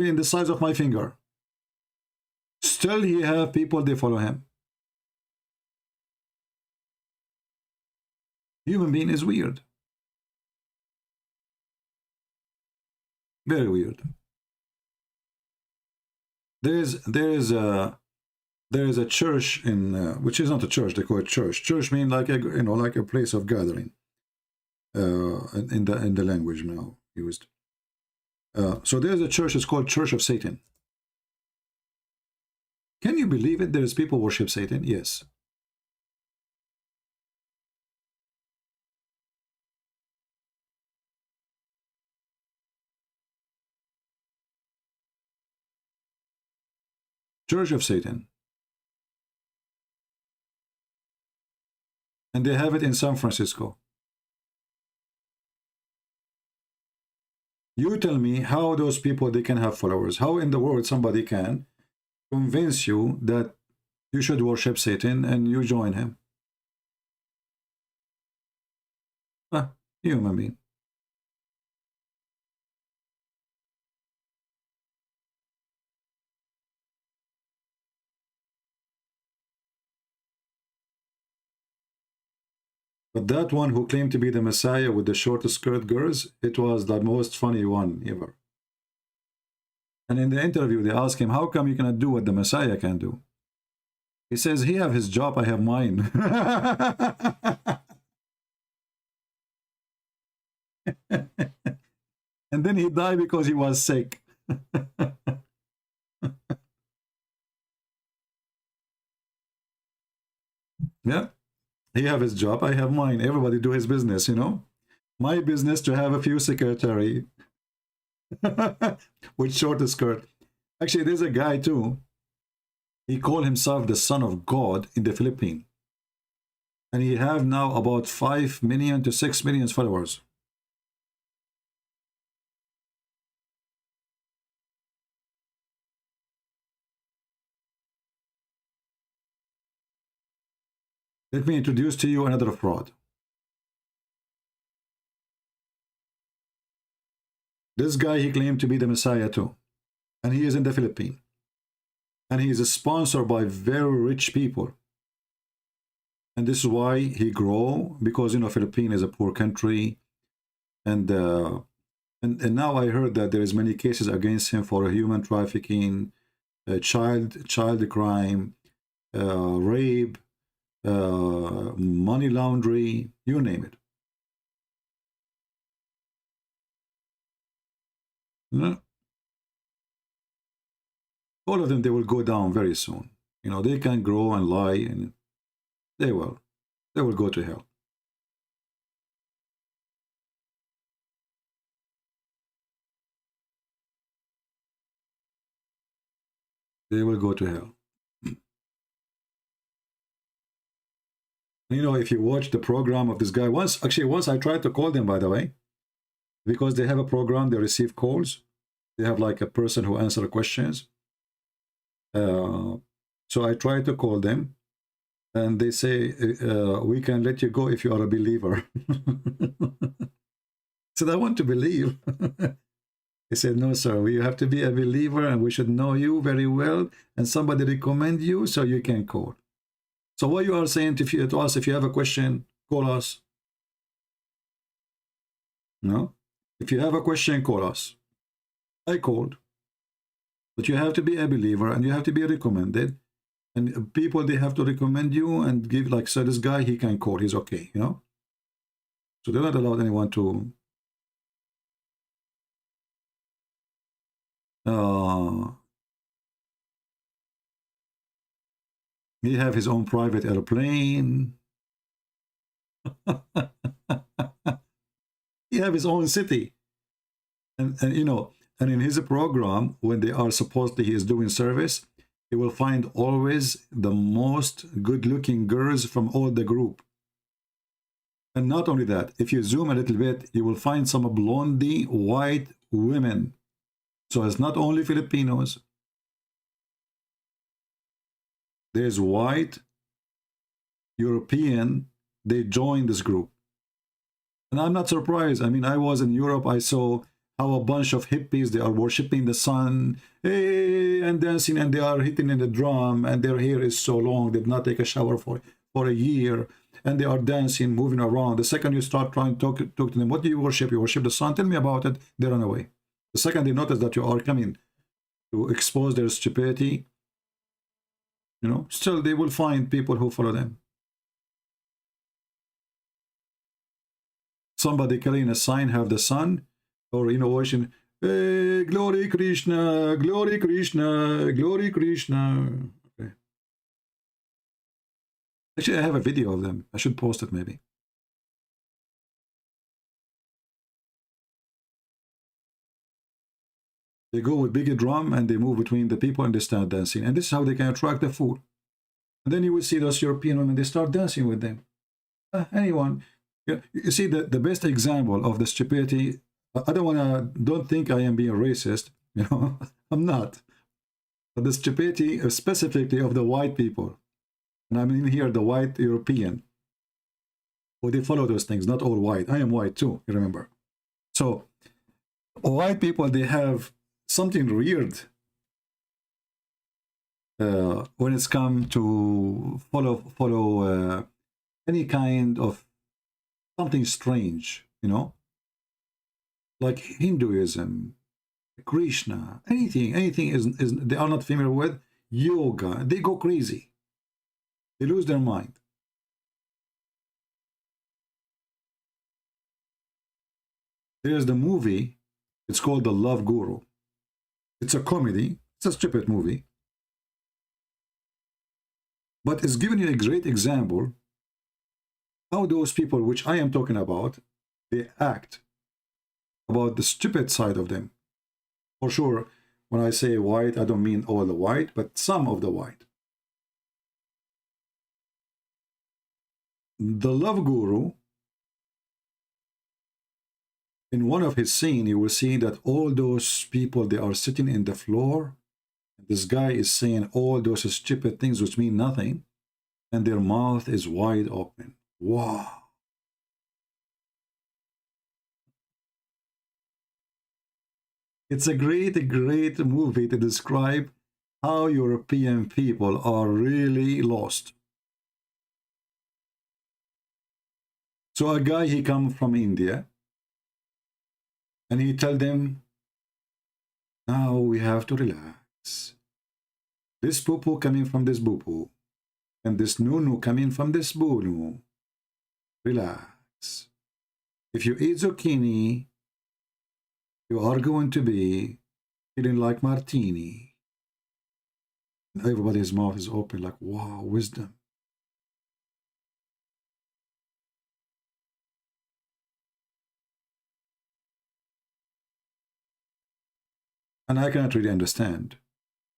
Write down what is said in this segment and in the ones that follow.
even in the size of my finger. Still, he have people, they follow him. Human being is weird. Very weird. There is a church in which is not a church, they call it church. Church means like a like a place of gathering. In the language now used. So there's a church, it's called Church of Satan. Can you believe it? There's people worship Satan? Yes. Church of Satan. And they have it in San Francisco. You tell me how those people, they can have followers. How in the world somebody can convince you that you should worship Satan and you join him? Human being. But that one who claimed to be the Messiah with the short skirt girls, it was the most funny one ever. And in the interview, they asked him, how come you cannot do what the Messiah can do? He says, he have his job, I have mine. And then he died because he was sick. Yeah. He have his job, I have mine. Everybody do his business, you know. My business to have a few secretary with short skirt. Actually, there's a guy too. He called himself the Son of God in the Philippines. And he have now about 5 million to 6 million followers. Let me introduce to you another fraud. This guy, he claimed to be the Messiah too. And he is in the Philippines. And he is sponsored by very rich people. And this is why he grow, because, you know, Philippines is a poor country. And now I heard that there is many cases against him for human trafficking, child crime, rape, money laundering, you name it. All of them, they will go down very soon. You know, they can grow and lie, and they will go to hell. They will go to hell. You know, if you watch the program of this guy, once I tried to call them, by the way, because they have a program, they receive calls. They have like a person who answers questions. So I tried to call them, and they say, we can let you go if you are a believer. I said, I want to believe. They said, no, sir, we have to be a believer, and we should know you very well, and somebody recommend you so you can call. So what you are saying to us, if you have a question, call us. No? If you have a question, call us. I called. But you have to be a believer, and you have to be recommended. And people, they have to recommend you and give, like, so this guy, he can call. He's okay, you know? So they're not allowed anyone to... he have his own private airplane. He have his own city. And you know, and in his program, when they are supposedly he is doing service, he will find always the most good-looking girls from all the group. And not only that, if you zoom a little bit, you will find some blondie white women. So it's not only Filipinos. There's white, European, they join this group. And I'm not surprised. I mean, I was in Europe, I saw how a bunch of hippies, they are worshipping the sun, hey, and dancing, and they are hitting in the drum, and their hair is so long, they did not take a shower for a year, and they are dancing, moving around. The second you start trying to talk to them, what do you worship? You worship the sun? Tell me about it. They run away. The second they notice that you are coming to expose their stupidity, you know, still they will find people who follow them. Somebody carrying a sign, have the sun, or, you know, worshiping, hey, glory Krishna, glory Krishna, glory Krishna. Okay. Actually, I have a video of them. I should post it maybe. They go with big drum and they move between the people and they start dancing. And this is how they can attract the fool. And then you will see those European women, they start dancing with them. Anyone. You see, the best example of the stupidity, I don't think I am being racist, you know, I'm not. But the stupidity specifically of the white people, and I mean here the white European, who they follow those things, not all white. I am white too, you remember. So white people, they have something weird when it's come to follow any kind of something strange, you know, like Hinduism, Krishna, anything is they are not familiar with, yoga, they go crazy, they lose their mind. There's the movie, it's called The Love Guru. It's a comedy, it's a stupid movie, but it's giving you a great example how those people which I am talking about, they act, about the stupid side of them. For sure, when I say white, I don't mean all the white, but some of the white. The Love Guru, in one of his scenes, you will see that all those people, they are sitting in the floor. This guy is saying all those stupid things which mean nothing, and their mouth is wide open. Wow. It's a great movie to describe how European people are really lost. So a guy, he come from India, and he tell them, now we have to relax. This poo-poo coming from this boo-poo, and this nunu coming from this boo-noo. Relax. If you eat zucchini, you are going to be feeling like martini. And everybody's mouth is open like, wow, wisdom. And I cannot really understand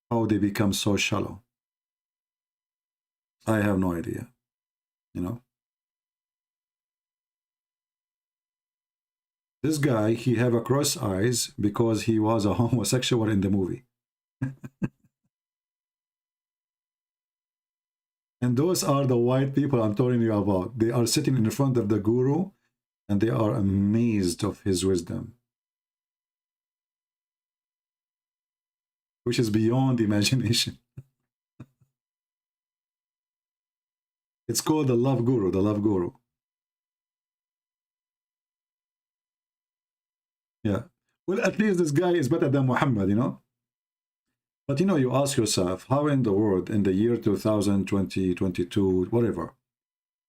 how they become so shallow. I have no idea, you know. This guy, he have a cross eyes because he was a homosexual in the movie. And those are the white people I'm telling you about. They are sitting in front of the guru and they are amazed of his wisdom, which is beyond imagination. It's called the Love Guru, the Love Guru. Yeah. Well, at least this guy is better than Muhammad, you know. But, you know, you ask yourself, how in the world, in the year 2020, 22, whatever,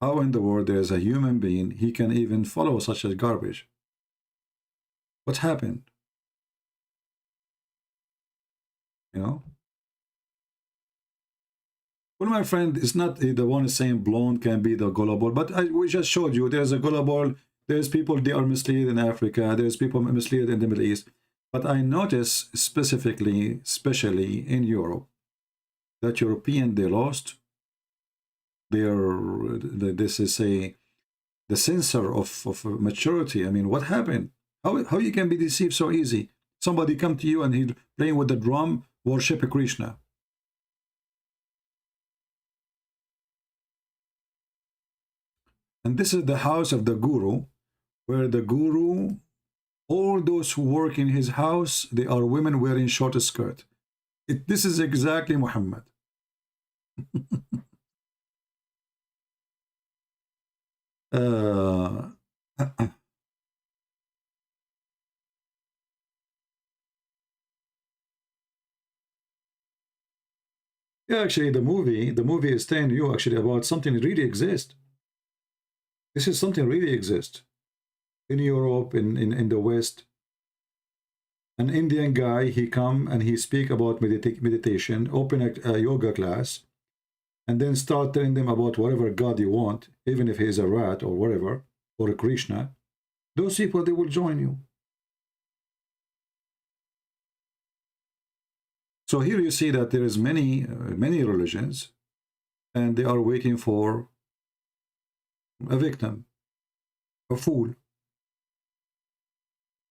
how in the world there's a human being, he can even follow such a garbage? What happened? You know? Well, my friend, is not the one saying blonde can be the gullible, but we just showed you there's a gullible, there's people, they are misled in Africa, there's people misled in the Middle East. But I notice specifically, especially in Europe, that European, they lost this is the sensor of maturity. I mean, what happened? How you can be deceived so easy? Somebody come to you and he's playing with the drum, worship Krishna. And this is the house of the guru, where the guru All those who work in his house, they are women wearing short skirt. This is exactly Muhammad. uh, yeah, actually, the movie is telling you actually about something that really exists. This is something really exists in Europe, in the West. An Indian guy, he come and he speak about meditation, open a yoga class, and then start telling them about whatever God you want, even if he's a rat or whatever, or a Krishna. Those people, they will join you. So here you see that there is many religions, and they are waiting for a victim, a fool.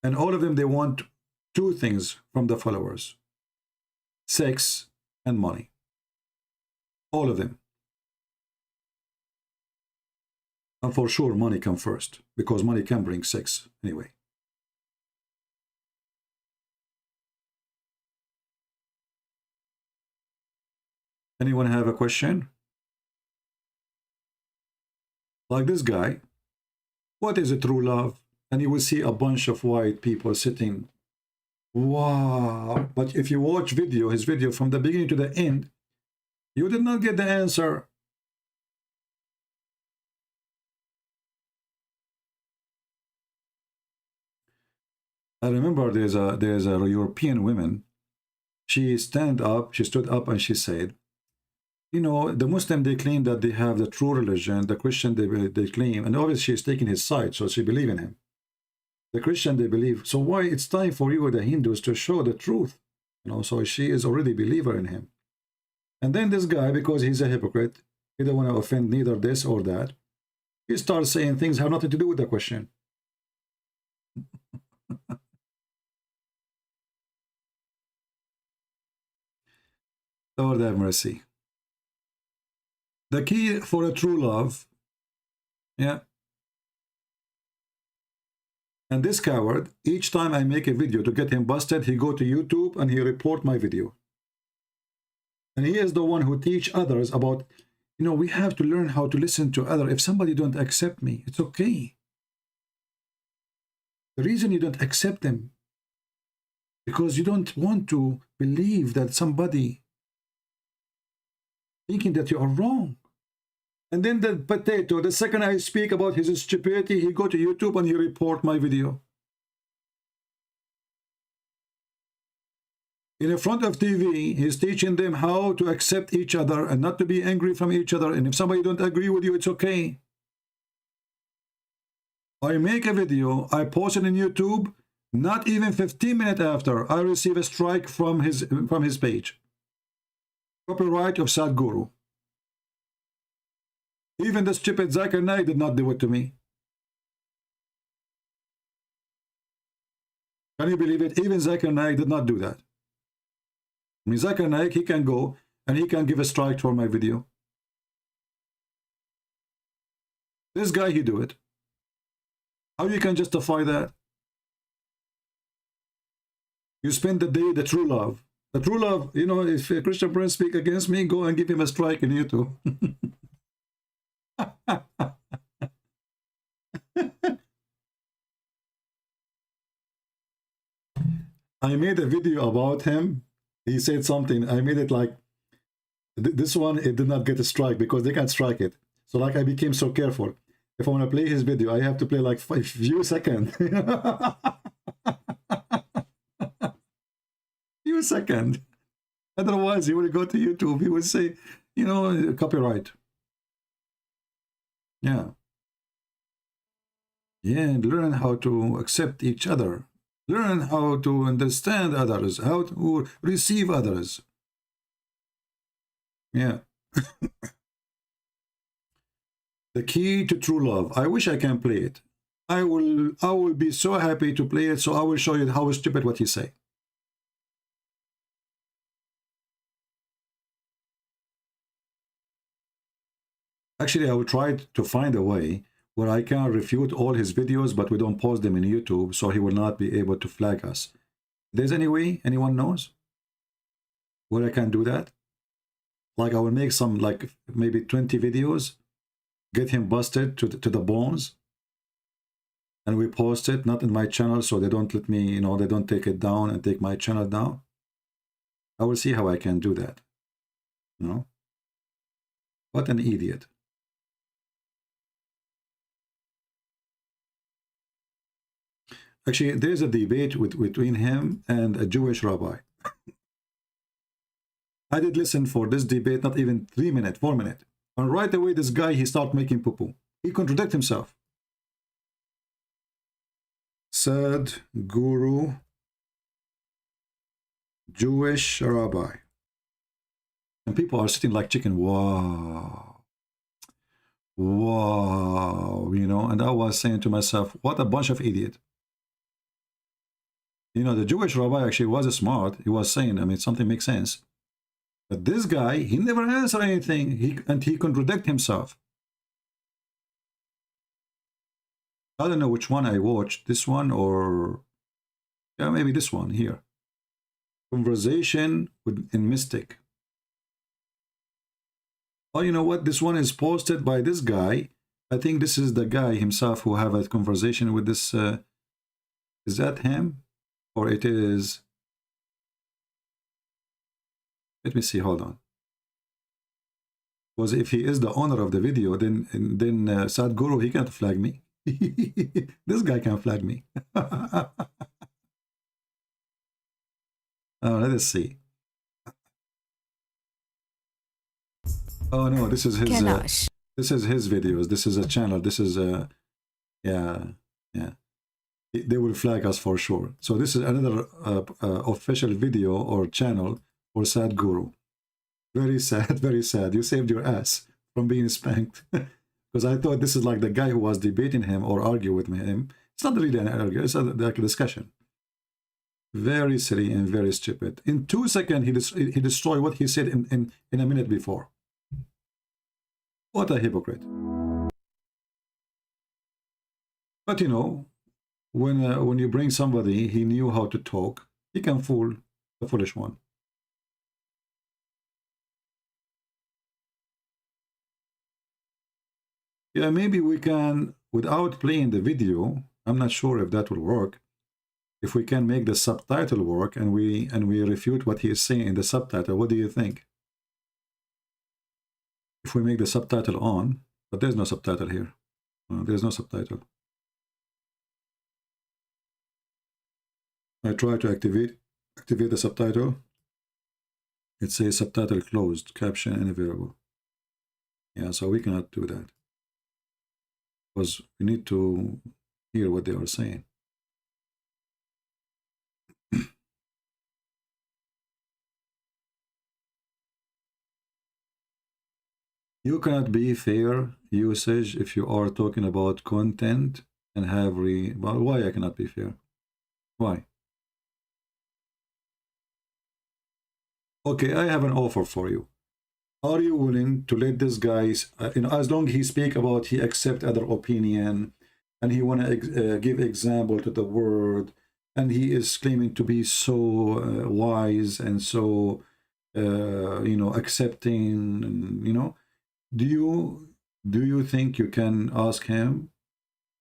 And all of them, they want two things from the followers: sex and money. All of them. And for sure, money comes first, because money can bring sex anyway. Anyone have a question? Like this guy, what is a true love? And you will see a bunch of white people sitting. Wow. But if you watch his video from the beginning to the end, you did not get the answer. I remember there's a European woman. She stood up and she said, you know, the Muslim, they claim that they have the true religion. The Christian, they claim, and obviously she's taking his side, so she believes in him. The Christian, they believe. So why it's time for you, the Hindus, to show the truth? You know, so she is already a believer in him. And then this guy, because he's a hypocrite, he don't want to offend neither this or that, he starts saying things have nothing to do with the question. Lord have mercy. The key for a true love, yeah. And this coward, each time I make a video to get him busted, he go to YouTube and he report my video. And he is the one who teach others about, you know, we have to learn how to listen to others. If somebody don't accept me, it's okay. The reason you don't accept them, because you don't want to believe that somebody thinking that you are wrong. And then the potato, the second I speak about his stupidity, he go to YouTube and he report my video. In front of TV, he's teaching them how to accept each other and not to be angry from each other. And if somebody don't agree with you, it's okay. I make a video, I post it on YouTube, not even 15 minutes after, I receive a strike from his page. Copyright of Sadhguru. Even the stupid Zakir Naik did not do it to me. Can you believe it? Even Zakir Naik did not do that. I mean, Zakir Naik, he can go and he can give a strike for my video. This guy, he do it. How you can justify that? You spend the day, the true love. The true love, you know, if a Christian friend speak against me, go and give him a strike in YouTube. I made a video about him. He said something. I made it like, this one, it did not get a strike because they can't strike it. So like I became so careful. If I want to play his video, I have to play like 5 few seconds. Few seconds. Otherwise, he would go to YouTube. He would say, you know, copyright. Yeah. Yeah, and learn how to accept each other. Learn how to understand others, how to receive others. Yeah. The key to true love. I wish I can play it. I will be so happy to play it, so I will show you how stupid what he say. Actually, I will try to find a way where I can refute all his videos, but we don't post them in YouTube, so he will not be able to flag us. There's any way anyone knows where I can do that? Like I will make some, like maybe 20 videos, get him busted to the bones, and we post it, not in my channel, so they don't let me, you know, they don't take it down and take my channel down. I will see how I can do that. You know? What an idiot. Actually, there's a debate between him and a Jewish rabbi. I did listen for this debate, not even 3 minutes, 4 minutes. And right away, this guy, he started making poo-poo. He contradicted himself. Said guru, Jewish rabbi. And people are sitting like chicken. Wow. Wow. You know, and I was saying to myself, what a bunch of idiots. You know, the Jewish rabbi actually was smart. He was saying, I mean, something makes sense. But this guy, he never answered anything. He contradicted himself. I don't know which one I watched, this one or, yeah, maybe this one here. Conversation in Mystic. Oh, you know what? This one is posted by this guy. I think this is the guy himself who have a conversation with this. Is that him? Or it is... Let me see, hold on. Because if he is the owner of the video, then Sadhguru, he can't flag me. This guy can flag me. Let us see. Oh no, this is his. This is his videos. This is a channel. This is a, yeah. They will flag us for sure. So this is another official video or channel for Sadhguru. Very sad, very sad. You saved your ass from being spanked. Because I thought this is like the guy who was debating him or arguing with him. It's not really an argument, it's like a discussion. Very silly and very stupid. In 2 seconds, he destroyed what he said in a minute before. What a hypocrite. But you know, when you bring somebody, he knew how to talk, he can fool the foolish one. Yeah, maybe we can, without playing the video, I'm not sure if that will work. If we can make the subtitle work and we refute what he is saying in the subtitle, what do you think? If we make the subtitle on, but there's no subtitle here. There's no subtitle. I try to activate the subtitle. It says subtitle closed, caption unavailable. Yeah, so we cannot do that. Because we need to hear what they are saying. You cannot be fair usage if you are talking about content and have well, why I cannot be fair? Why? Okay, I have an offer for you. Are you willing to let this guy, you know, as long as he speak about he accept other opinion and he want to give example to the word and he is claiming to be so wise and so, you know, accepting, and, you know, do you think you can ask him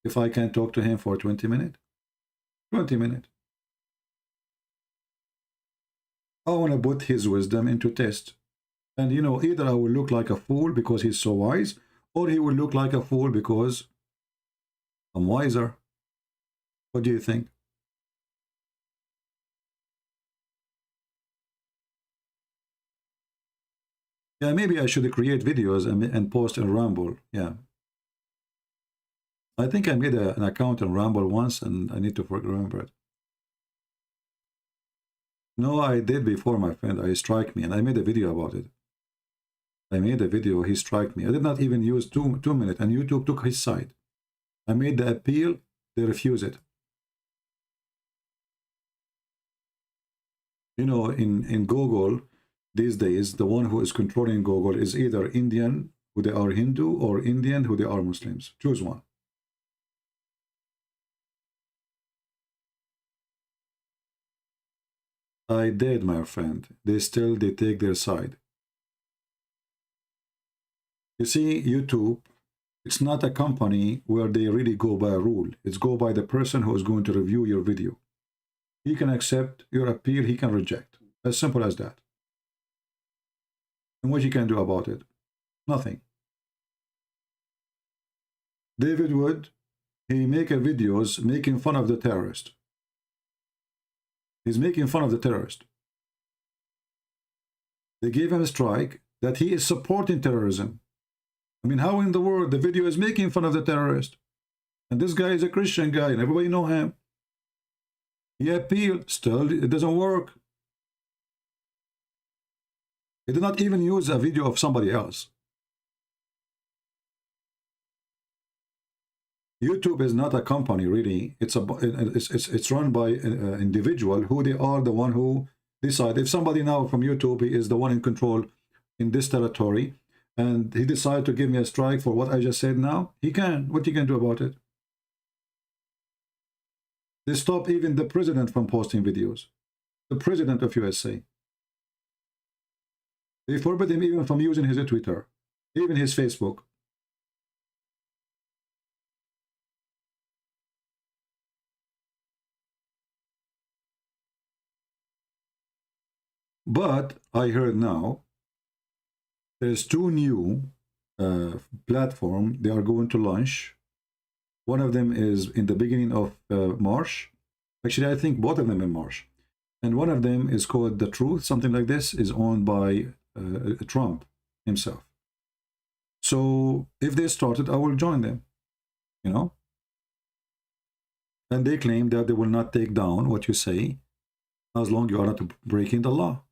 if I can talk to him for 20 minutes? 20 minutes. I want to put his wisdom into test. And, you know, either I will look like a fool because he's so wise, or he will look like a fool because I'm wiser. What do you think? Yeah, maybe I should create videos and post in Rumble. Yeah. I think I made an account in Rumble once, and I need to remember it. No, I did before, my friend. I strike me, and I made a video about it. I made a video, he strike me. I did not even use two minutes, and YouTube took his side. I made the appeal, they refuse it. You know, in Google, these days, the one who is controlling Google is either Indian, who they are Hindu, or Indian, who they are Muslims. Choose one. I did, my friend. They take their side. You see, YouTube, it's not a company where they really go by a rule. It's go by the person who is going to review your video. He can accept your appeal, he can reject. As simple as that. And what you can do about it? Nothing. David Wood, he make videos making fun of the terrorist. He's making fun of the terrorist. They gave him a strike that he is supporting terrorism. I mean, how in the world the video is making fun of the terrorist? And this guy is a Christian guy, and everybody know him. He appealed, still it doesn't work. He did not even use a video of somebody else. YouTube is not a company, really. It's run by an individual who they are the one who decide. If somebody now from YouTube is the one in control in this territory, and he decided to give me a strike for what I just said now, he can. What you can do about it? They stop even the president from posting videos. The president of USA. They forbid him even from using his Twitter, even his Facebook. But I heard now there's two new platforms they are going to launch. One of them is in the beginning of March. Actually, I think both of them in March. And one of them is called The Truth, something like this, is owned by Trump himself. So if they started, I will join them, you know. And they claim that they will not take down what you say as long as you are not breaking the law.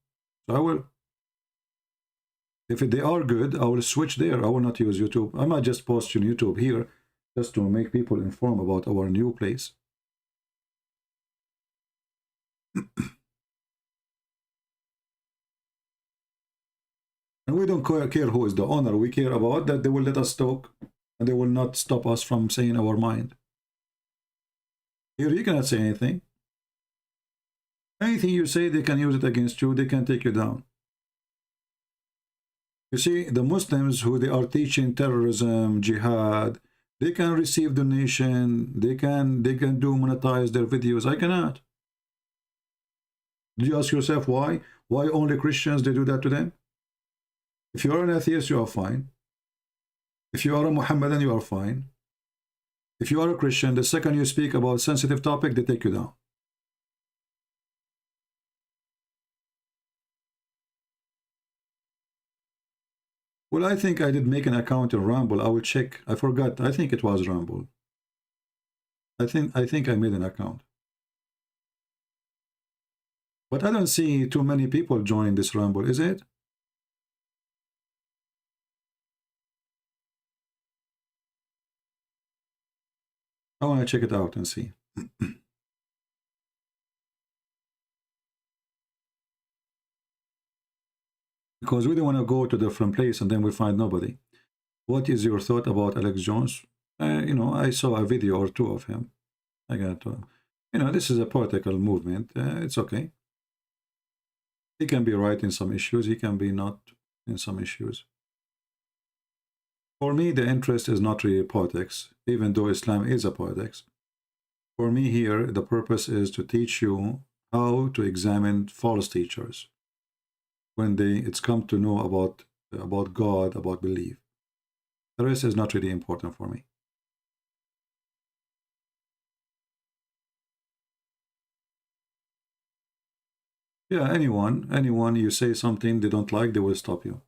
So I will. If they are good, I will switch there. I will not use YouTube. I might just post on YouTube here just to make people informed about our new place. And we don't care who is the owner. We care about that they will let us talk and they will not stop us from saying our mind. Here you cannot say anything. Anything you say, they can use it against you. They can take you down. You see, the Muslims who they are teaching terrorism, jihad, they can receive donation. They can do monetize their videos. I cannot. Do you ask yourself why? Why only Christians they do that to them? If you are an atheist, you are fine. If you are a Muhammadan, you are fine. If you are a Christian, the second you speak about sensitive topic, they take you down. Well, I think I did make an account in Rumble. I will check. I forgot. I think it was Rumble. I think I made an account. But I don't see too many people joining this Rumble, is it? I want to check it out and see. Because we don't want to go to a different place and then we find nobody. What is your thought about Alex Jones? You know, I saw a video or two of him. I got to, you know, this is a political movement. It's okay. He can be right in some issues. He can be not in some issues. For me, the interest is not really politics, even though Islam is a politics. For me here, the purpose is to teach you how to examine false teachers when it's come to know about God, about belief. The rest is not really important for me. Yeah, anyone you say something they don't like, they will stop you.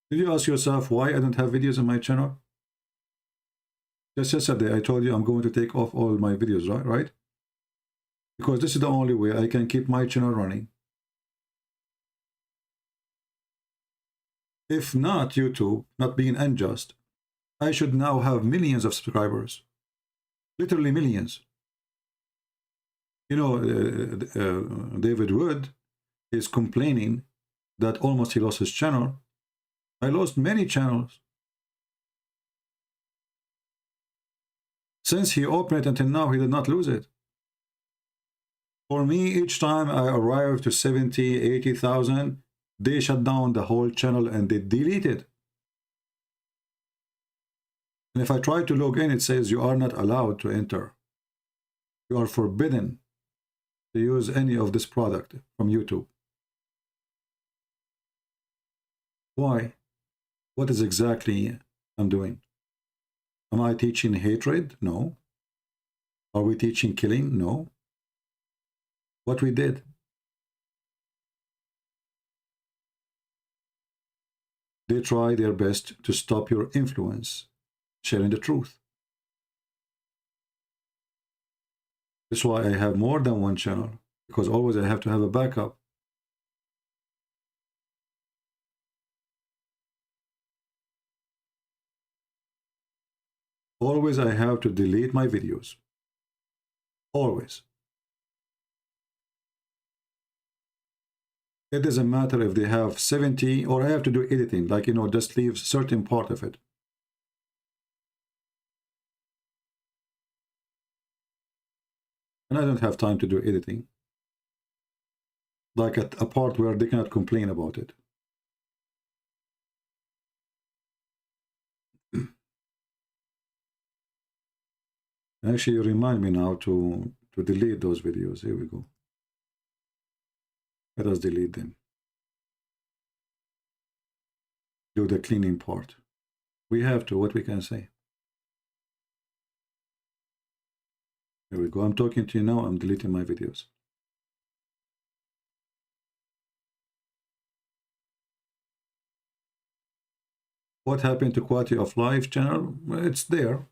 Did you ask yourself why I don't have videos on my channel? Just yesterday I told you I'm going to take off all my videos, right? Because this is the only way I can keep my channel running. If not YouTube, not being unjust, I should now have millions of subscribers. Literally millions. You know, David Wood is complaining that almost he lost his channel. I lost many channels. Since he opened it until now, he did not lose it. For me, each time I arrive to 70, 80,000, they shut down the whole channel and they delete it. And if I try to log in, it says you are not allowed to enter. You are forbidden to use any of this product from YouTube. Why? What is exactly I'm doing? Am I teaching hatred? No. Are we teaching killing? No. What we did? They try their best to stop your influence, sharing the truth. That's why I have more than one channel, because always I have to have a backup. Always I have to delete my videos. Always. It doesn't matter if they have 70 or I have to do editing, like, you know, just leave certain part of it. And I don't have time to do editing. Like a part where they cannot complain about it. Actually, you remind me now to delete those videos. Here we go. Let us delete them. Do the cleaning part. We have to, what we can say. Here we go. I'm talking to you now. I'm deleting my videos. What happened to quality of life channel? Well, it's there.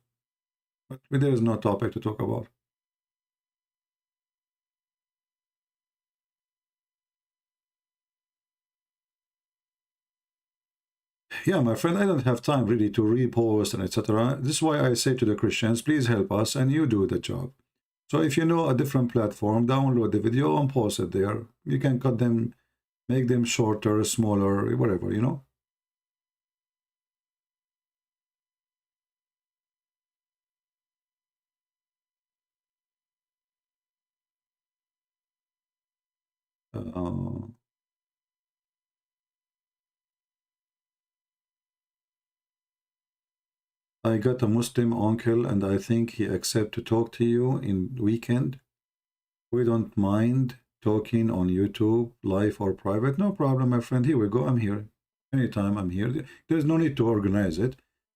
But there is no topic to talk about. Yeah, my friend, I don't have time really to repost and etc. This is why I say to the Christians, please help us and you do the job. So if you know a different platform, download the video and post it there. You can cut them, make them shorter, smaller, whatever, you know. I got a Muslim uncle and I think he accept to talk to you in weekend. We don't mind talking on YouTube, live or private. No problem, my friend. Here we go. I'm here. Anytime I'm here. There's no need to organize it.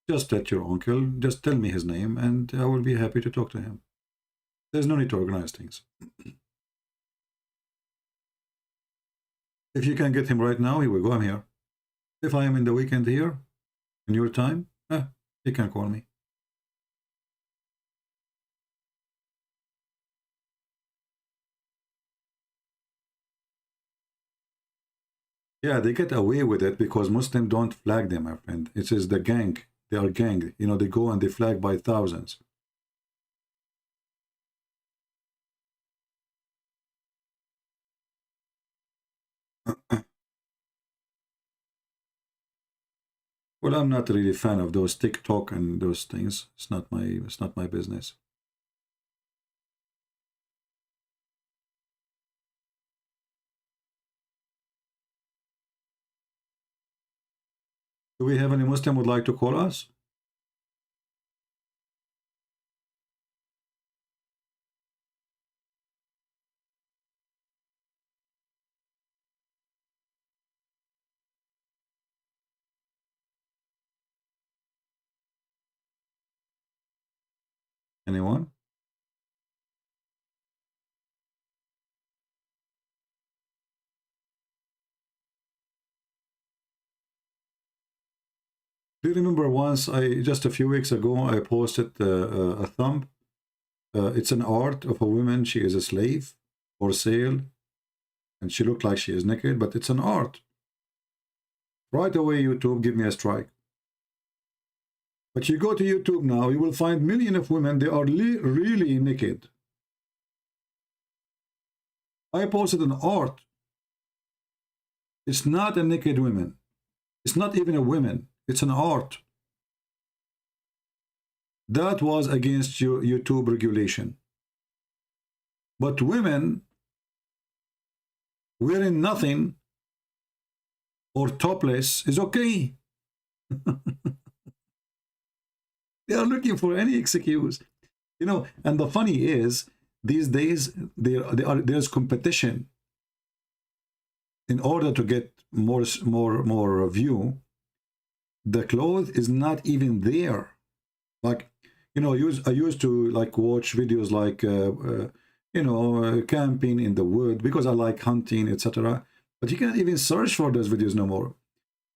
Just let your uncle, just tell me his name and I will be happy to talk to him. There's no need to organize things. If you can get him right now, here we go. I'm here. If I am in the weekend here, in your time, you can call me. Yeah, they get away with it because Muslims don't flag them, my friend. It is the gang. They are gang. You know, they go and they flag by thousands. Well, I'm not really a fan of those TikTok and those things. It's not my business. Do we have any Muslim would like to call us? Anyone? Do you remember once, just a few weeks ago, I posted a thumb. It's an art of a woman. She is a slave for sale. And she looked like she is naked, but it's an art. Right away, YouTube, give me a strike. But you go to YouTube now, you will find millions of women, they are really naked. I posted an art. It's not a naked woman. It's not even a woman. It's an art. That was against YouTube regulation. But women, wearing nothing or topless is okay. They are looking for any excuse, you know. And the funny is, these days there's competition in order to get more view. The clothes is not even there. Like, you know, I used to like watch videos like you know, camping in the wood because I like hunting, etc. But you can't even search for those videos no more.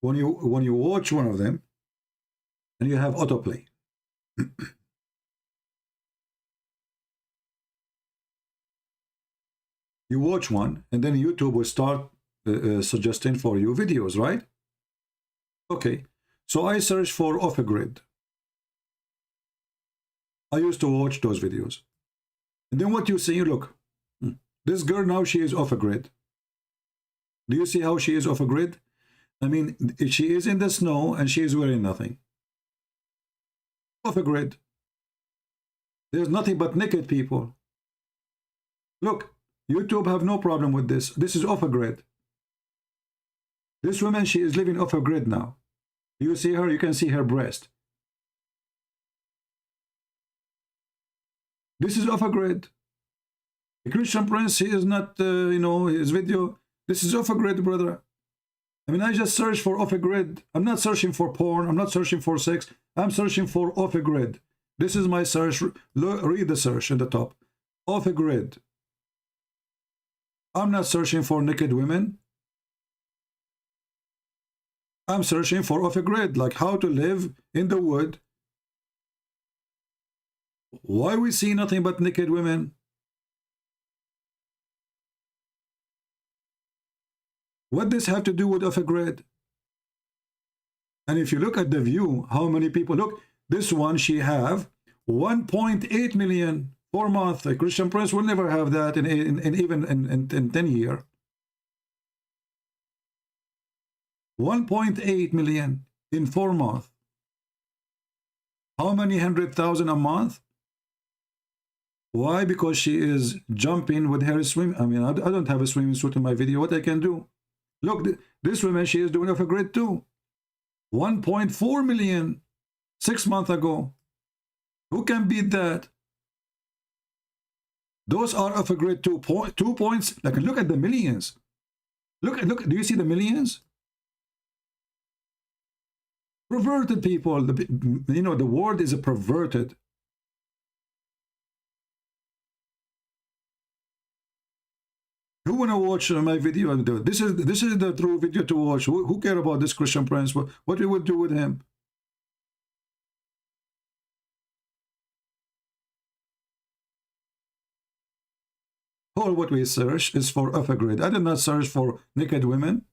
When you watch one of them and you have autoplay, you watch one and then YouTube will start suggesting for you videos, right? Okay, so I search for off a grid. I used to watch those videos. And then what you see, look, this girl now, she is off a grid. Do you see how she is off a grid? I mean, she is in the snow and she is wearing nothing. Off a grid. There's nothing but naked people. Look, YouTube have no problem with this. This is off a grid. This woman, she is living off a grid now. You see her, you can see her breast. This is off a grid. The Christian Prince, he is not, you know, his video. This is off a grid, brother. I mean, I just search for off a grid. I'm not searching for porn. I'm not searching for sex. I'm searching for off a grid. This is my search. Read the search at the top. Off a grid. I'm not searching for naked women. I'm searching for off a grid, like how to live in the wood. Why we see nothing but naked women? What does this have to do with off a grid? And if you look at the view, how many people, look, this one, she have 1.8 million per month. A Christian Prince will never have that even in 10 years. 1.8 million in 4 months. How many 100,000 a month? Why? Because she is jumping with her swim. I mean, I don't have a swimming suit in my video. What I can do? Look, this woman, she is doing off a grid too. 1.4 million 6 months ago. Who can beat that? Those are off a grid 2 points. Like, look at the millions. Look, do you see the millions? Perverted people. You know, the word is a perverted. Who wanna watch my video? This is the true video to watch. Who care about this Christian Prince? What we would do with him? All what we search is for off a grid. I did not search for naked women.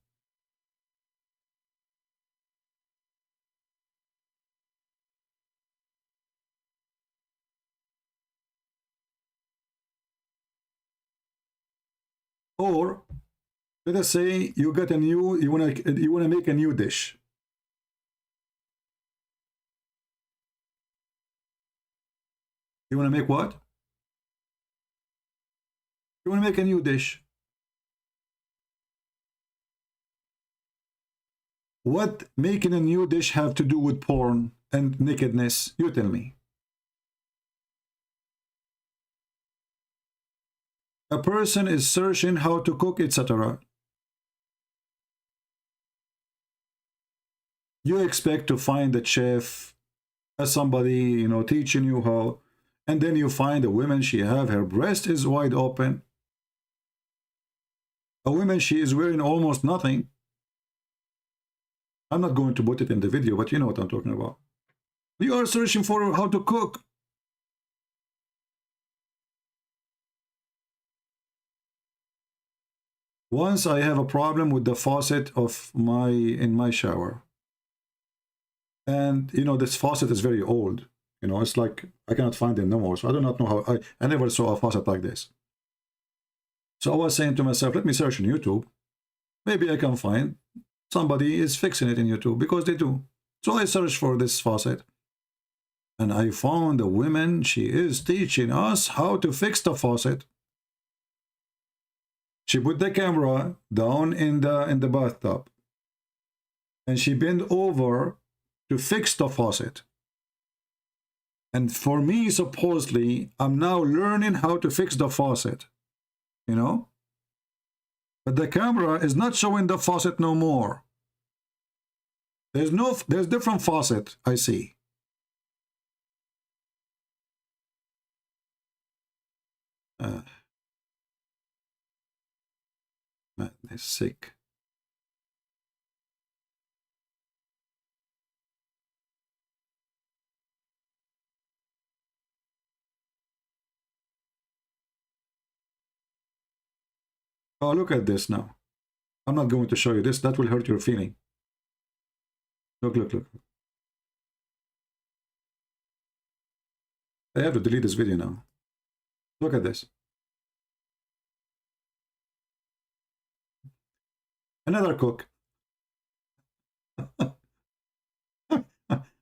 Or let us say you got a new, you wanna make a new dish. You wanna make what? You wanna make a new dish. What making a new dish have to do with porn and nakedness? You tell me. A person is searching how to cook, etc. You expect to find a chef, as somebody, you know, teaching you how, and then you find a woman, she have her breast is wide open. A woman, she is wearing almost nothing. I'm not going to put it in the video, but you know what I'm talking about. You are searching for how to cook. Once I have a problem with the faucet of in my shower. And, you know, this faucet is very old. You know, it's like, I cannot find it no more. So I do not know how, I never saw a faucet like this. So I was saying to myself, let me search on YouTube. Maybe I can find somebody is fixing it in YouTube, because they do. So I searched for this faucet. And I found a woman, she is teaching us how to fix the faucet. She put the camera down in the bathtub, and she bent over to fix the faucet. And for me, supposedly, I'm now learning how to fix the faucet, you know? But the camera is not showing the faucet no more. There's different faucet, I see. Man, it's sick. Oh, look at this now. I'm not going to show you this. That will hurt your feeling. Look, look, look. I have to delete this video now. Look at this. Another cook.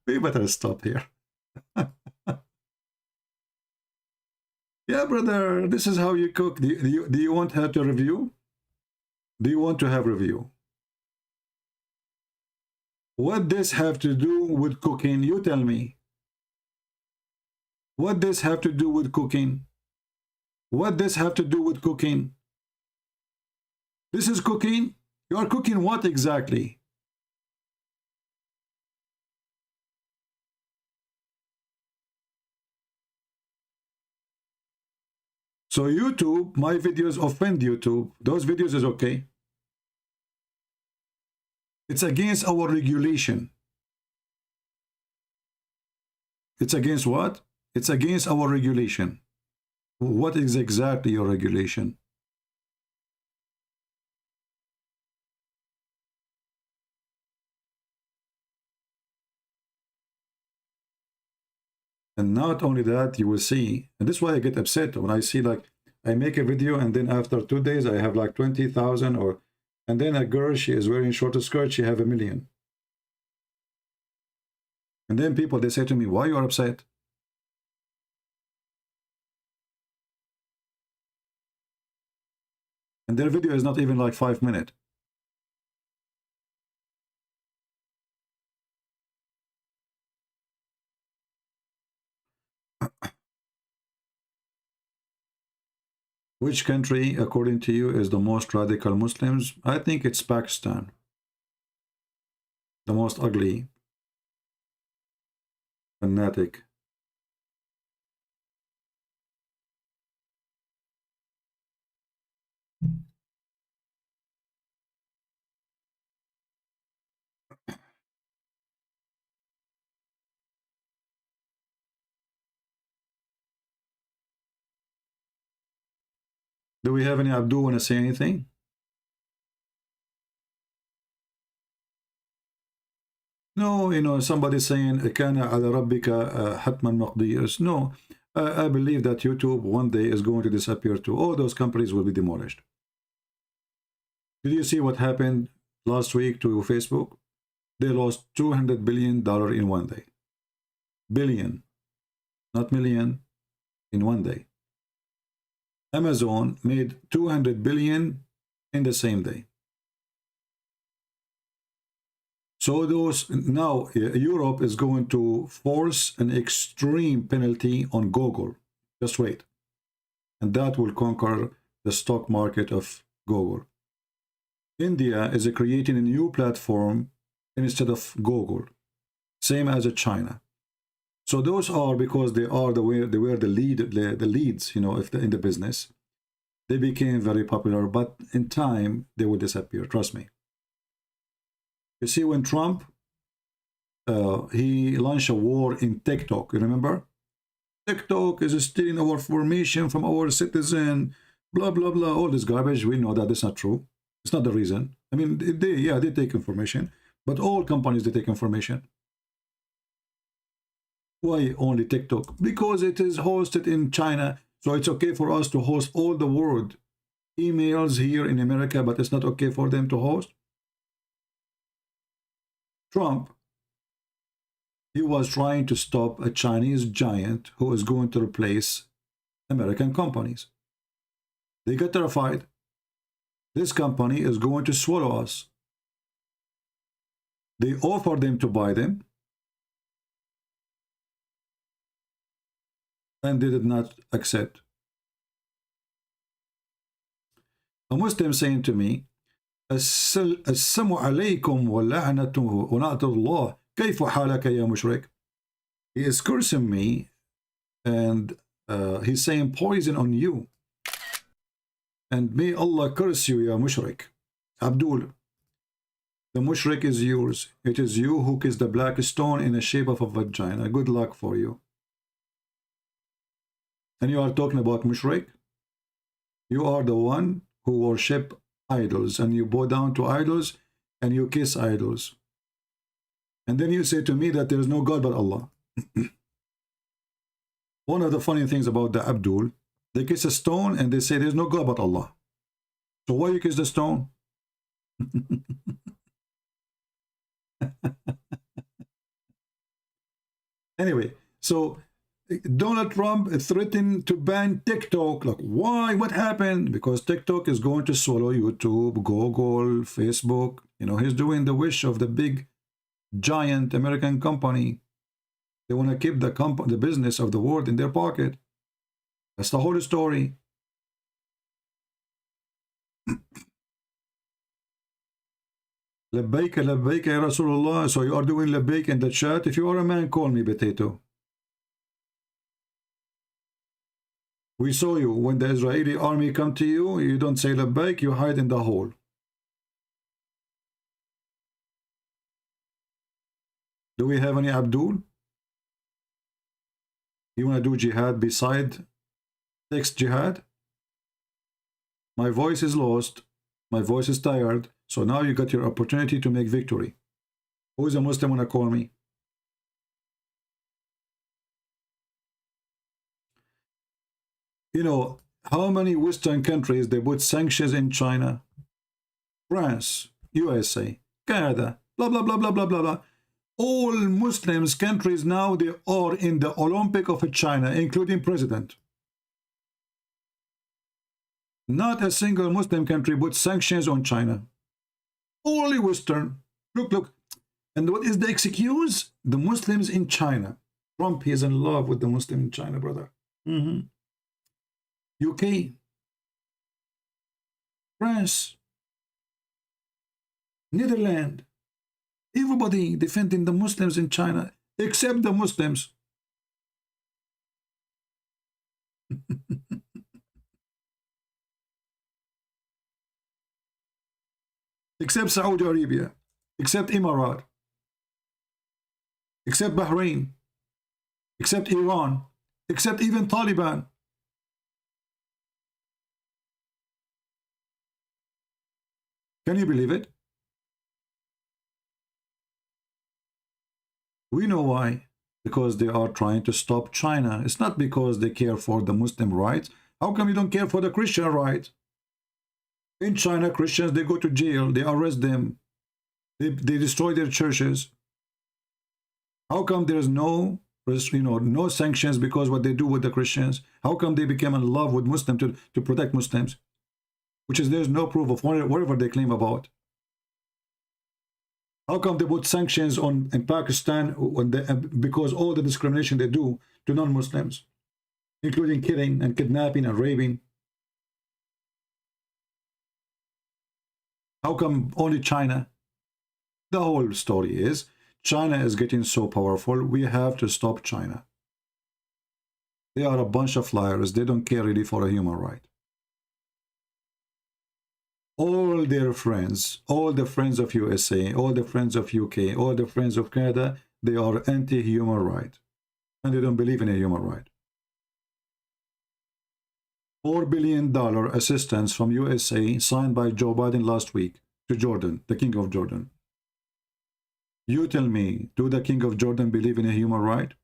We better stop here. Yeah, brother, this is how you cook. Do you want her to review? Do you want to have review? What this have to do with cooking? You tell me. What this have to do with cooking? What this have to do with cooking? This is cooking? You are cooking what exactly? So YouTube, my videos offend YouTube. Those videos is okay. It's against our regulation. It's against what? It's against our regulation. What is exactly your regulation? And not only that, you will see, and this is why I get upset when I see, like, I make a video and then after 2 days I have like 20,000, or, and then a girl, she is wearing short skirt, she have 1 million. And then people, they say to me, why you are upset? And their video is not even like 5 minutes. Which country, according to you, is the most radical Muslims? I think it's Pakistan. The most ugly, fanatic. Do we have any Abdu want to say anything? No, you know, somebody saying "Kana ala rabbika hatman maqdiyas." No, I believe that YouTube one day is going to disappear too. All those companies will be demolished. Did you see what happened last week to Facebook? They lost $200 billion in one day. Billion, not million, in one day. Amazon made 200 billion in the same day. So those, now Europe is going to force an extreme penalty on Google. Just wait. And that will conquer the stock market of Google. India is creating a new platform instead of Google, same as China. So those are, because they were the leads, you know, in the business. They became very popular, but in time they will disappear. Trust me. You see, when Trump he launched a war in TikTok, you remember? TikTok is stealing our information from our citizen, blah blah blah. All this garbage. We know that that's not true. It's not the reason. I mean, they take information, but all companies, they take information. Why only TikTok? Because it is hosted in China, so it's okay for us to host all the world emails here in America, but it's not okay for them to host. Trump, he was trying to stop a Chinese giant who is going to replace American companies. They got terrified. This company is going to swallow us. They offer them to buy them, and they did not accept. A Muslim saying to me, Assalamu alaikum wa la'natuhu wa na'atullah, kayfa halaka ya mushrik? He is cursing me, and he's saying poison on you. And may Allah curse you, ya mushrik. Abdul, the mushrik is yours. It is you who kissed the black stone in the shape of a vagina. Good luck for you. And you are talking about mushrik? You are the one who worship idols, and you bow down to idols, and you kiss idols. And then you say to me that there is no God but Allah. One of the funny things about the Abdul, they kiss a stone and they say there's no God but Allah. So why you kiss the stone? Anyway, so Donald Trump threatened to ban TikTok. Like, why? What happened? Because TikTok is going to swallow YouTube, Google, Facebook. You know, he's doing the wish of the big, giant American company. They want to keep the business of the world in their pocket. That's the whole story. Labbaik, labbaik, ya Rasulullah. So you are doing labbaik in the chat. If you are a man, call me potato. We saw you when the Israeli army come to you. You don't say labbaik, you hide in the hole. Do we have any Abdul? You want to do jihad beside text jihad? My voice is lost. My voice is tired. So now you got your opportunity to make victory. Who is a Muslim want to call me? You know, how many Western countries they put sanctions in China? France, USA, Canada, blah, blah, blah, blah, blah, blah, blah. All Muslims countries now, they are in the Olympic of China, including president. Not a single Muslim country put sanctions on China. Only Western. Look, look. And what is the excuse? The Muslims in China. Trump, he is in love with the Muslim in China, brother. UK, France, Netherlands, everybody defending the Muslims in China, except the Muslims. Except Saudi Arabia, except Emirat, except Bahrain, except Iran, except even Taliban. Can you believe it? We know why. Because they are trying to stop China. It's not because they care for the Muslim rights. How come you don't care for the Christian rights? In China, Christians, they go to jail. They arrest them. They destroy their churches. How come there is no, no sanctions because what they do with the Christians? How come they became in love with Muslims to protect Muslims? Which is, there's no proof of whatever they claim about. How come they put sanctions in Pakistan because all the discrimination they do to non-Muslims, including killing and kidnapping and raping? How come only China? The whole story is China is getting so powerful, we have to stop China. They are a bunch of liars. They don't care really for a human right. All their friends, all the friends of USA, all the friends of UK, all the friends of Canada, they are anti-human right. And they don't believe in a human right. $4 billion assistance from USA signed by Joe Biden last week to Jordan, the King of Jordan. You tell me, do the King of Jordan believe in a human right?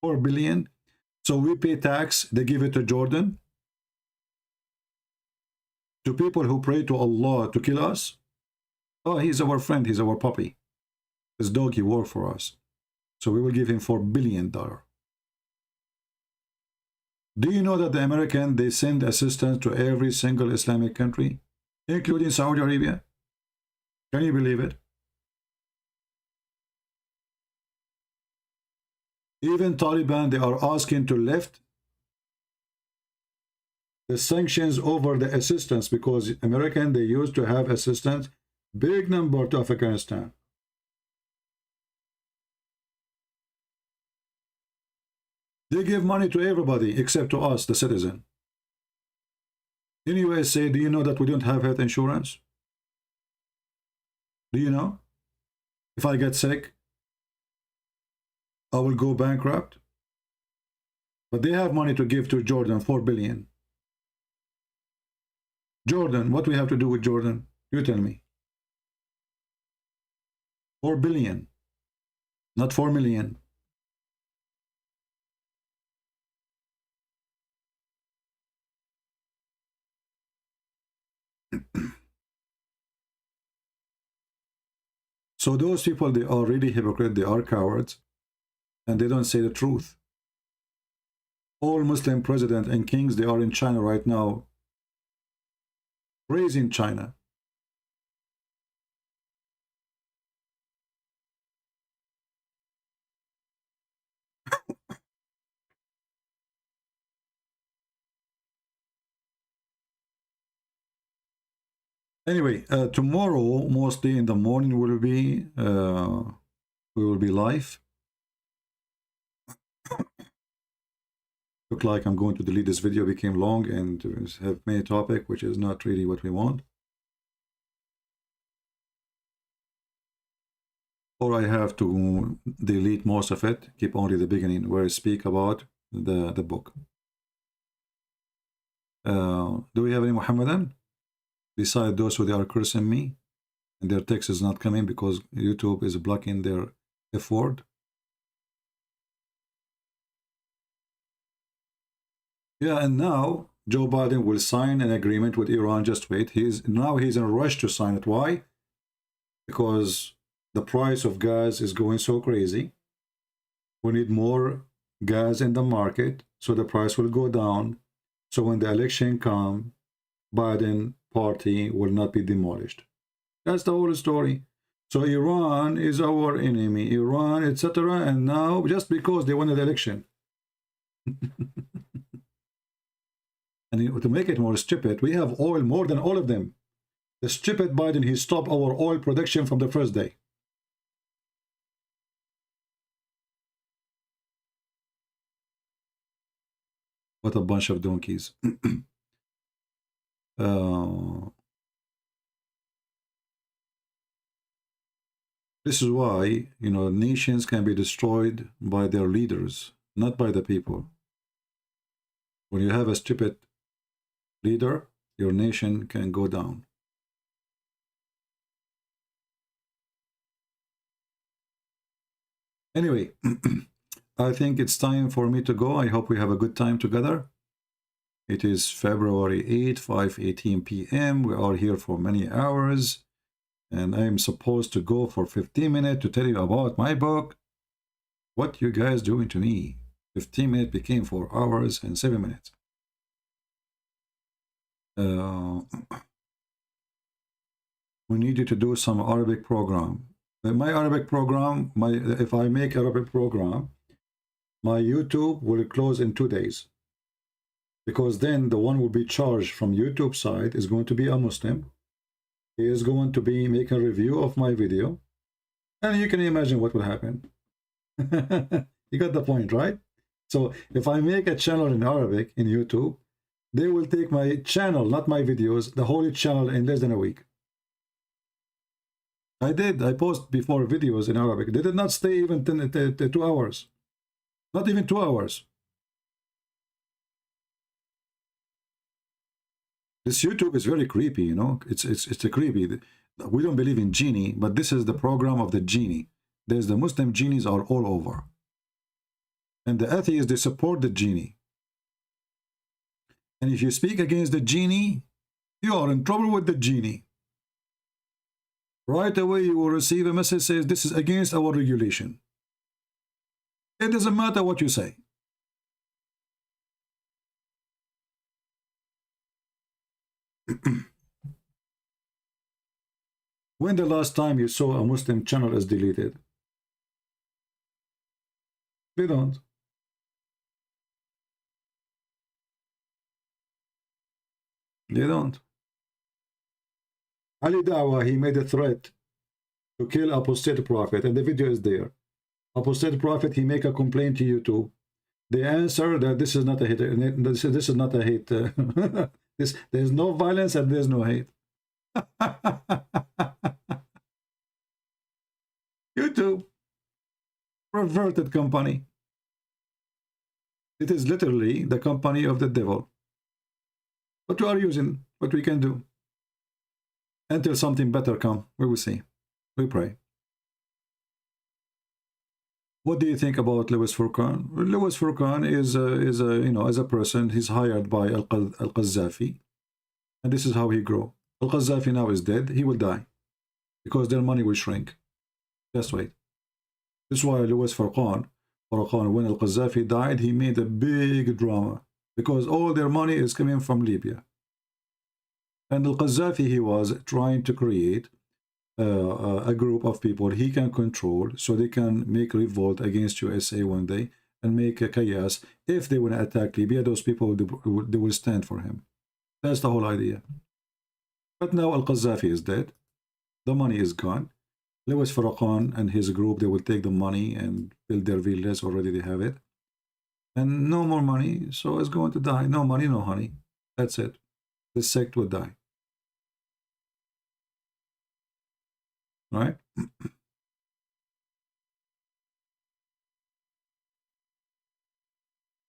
4 billion. So we pay tax, they give it to Jordan. To people who pray to Allah to kill us. Oh, he's our friend, he's our puppy. His dog, he worked for us. So we will give him $4 billion. Do you know that the American, they send assistance to every single Islamic country, including Saudi Arabia? Can you believe it? Even Taliban, they are asking to lift the sanctions over the assistance, because American, they used to have assistance, big number to Afghanistan. They give money to everybody except to us, the citizen. In USA, do you know that we don't have health insurance? Do you know? If I get sick, I will go bankrupt. But they have money to give to Jordan, 4 billion. Jordan, what we have to do with Jordan? You tell me. 4 billion, not 4 million. So those people, they are really hypocrite, they are cowards, and they don't say the truth. All Muslim presidents and kings, they are in China right now, praising China. Anyway, tomorrow, mostly in the morning, we will be live. Look like I'm going to delete this video. It became long and have many topics, which is not really what we want. Or I have to delete most of it, keep only the beginning where I speak about the book. Do we have any Muhammadan? Besides those who they are cursing me, and their text is not coming because YouTube is blocking their effort. Yeah, and now Joe Biden will sign an agreement with Iran. Just wait. He's in a rush to sign it. Why? Because the price of gas is going so crazy. We need more gas in the market, so the price will go down. So when the election comes, Biden party will not be demolished. That's the whole story. So Iran is our enemy, Iran, etc. And now, just because they won the election. And to make it more stupid, we have oil more than all of them. The stupid Biden, he stopped our oil production from the first day. What a bunch of donkeys. This is why, you know, nations can be destroyed by their leaders, not by the people. When you have a stupid leader, your nation can go down. Anyway, I think it's time for me to go. I hope we have a good time together. It is February 8, 5:18 p.m. We are here for many hours. And I'm supposed to go for 15 minutes to tell you about my book. What you guys doing to me? 15 minutes became 4 hours and 7 minutes. We need you to do some Arabic program. My Arabic program, if I make Arabic program, my YouTube will close in 2 days. Because then the one will be charged from YouTube side is going to be a Muslim. He is going to be making a review of my video. And you can imagine what will happen. You got the point, right? So if I make a channel in Arabic in YouTube, they will take my channel, not my videos, the whole channel in less than a week. I post before videos in Arabic. They did not stay even 2 hours. Not even 2 hours. This YouTube is very creepy, you know. It's a creepy. We don't believe in genie, but this is the program of the genie. There's the Muslim genies are all over. And the atheists, they support the genie. And if you speak against the genie, you are in trouble with the genie. Right away, you will receive a message that says, this is against our regulation. It doesn't matter what you say. When the last time you saw a Muslim channel is deleted? They don't. They don't. Ali Dawah, he made a threat to kill apostate prophet, and the video is there. Apostate prophet, he make a complaint to YouTube. They answer that this is not a hate. This is not a hate. There's no violence and there's no hate. YouTube, perverted company. It is literally the company of the devil. But we are using what we can do until something better come. We will see. We pray. What do you think about Louis Furqan? Louis Furqan is you know, as a person, he's hired by Al-Qaddafi, and this is how he grew. Al-Qaddafi now is dead. He will die because their money will shrink. Just wait. This is why Louis Furqan, when Al-Qaddafi died, he made a big drama because all their money is coming from Libya. And Al-Qaddafi, he was trying to create a group of people he can control so they can make revolt against USA one day and make a chaos. If they want to attack Libya, those people, they will stand for him. That's the whole idea. But now Al-Qaddafi is dead. The money is gone. Louis Farrakhan and his group, they will take the money and build their villas. Already they have it. And no more money, so it's going to die. No money, no honey. That's it. The sect will die. Right?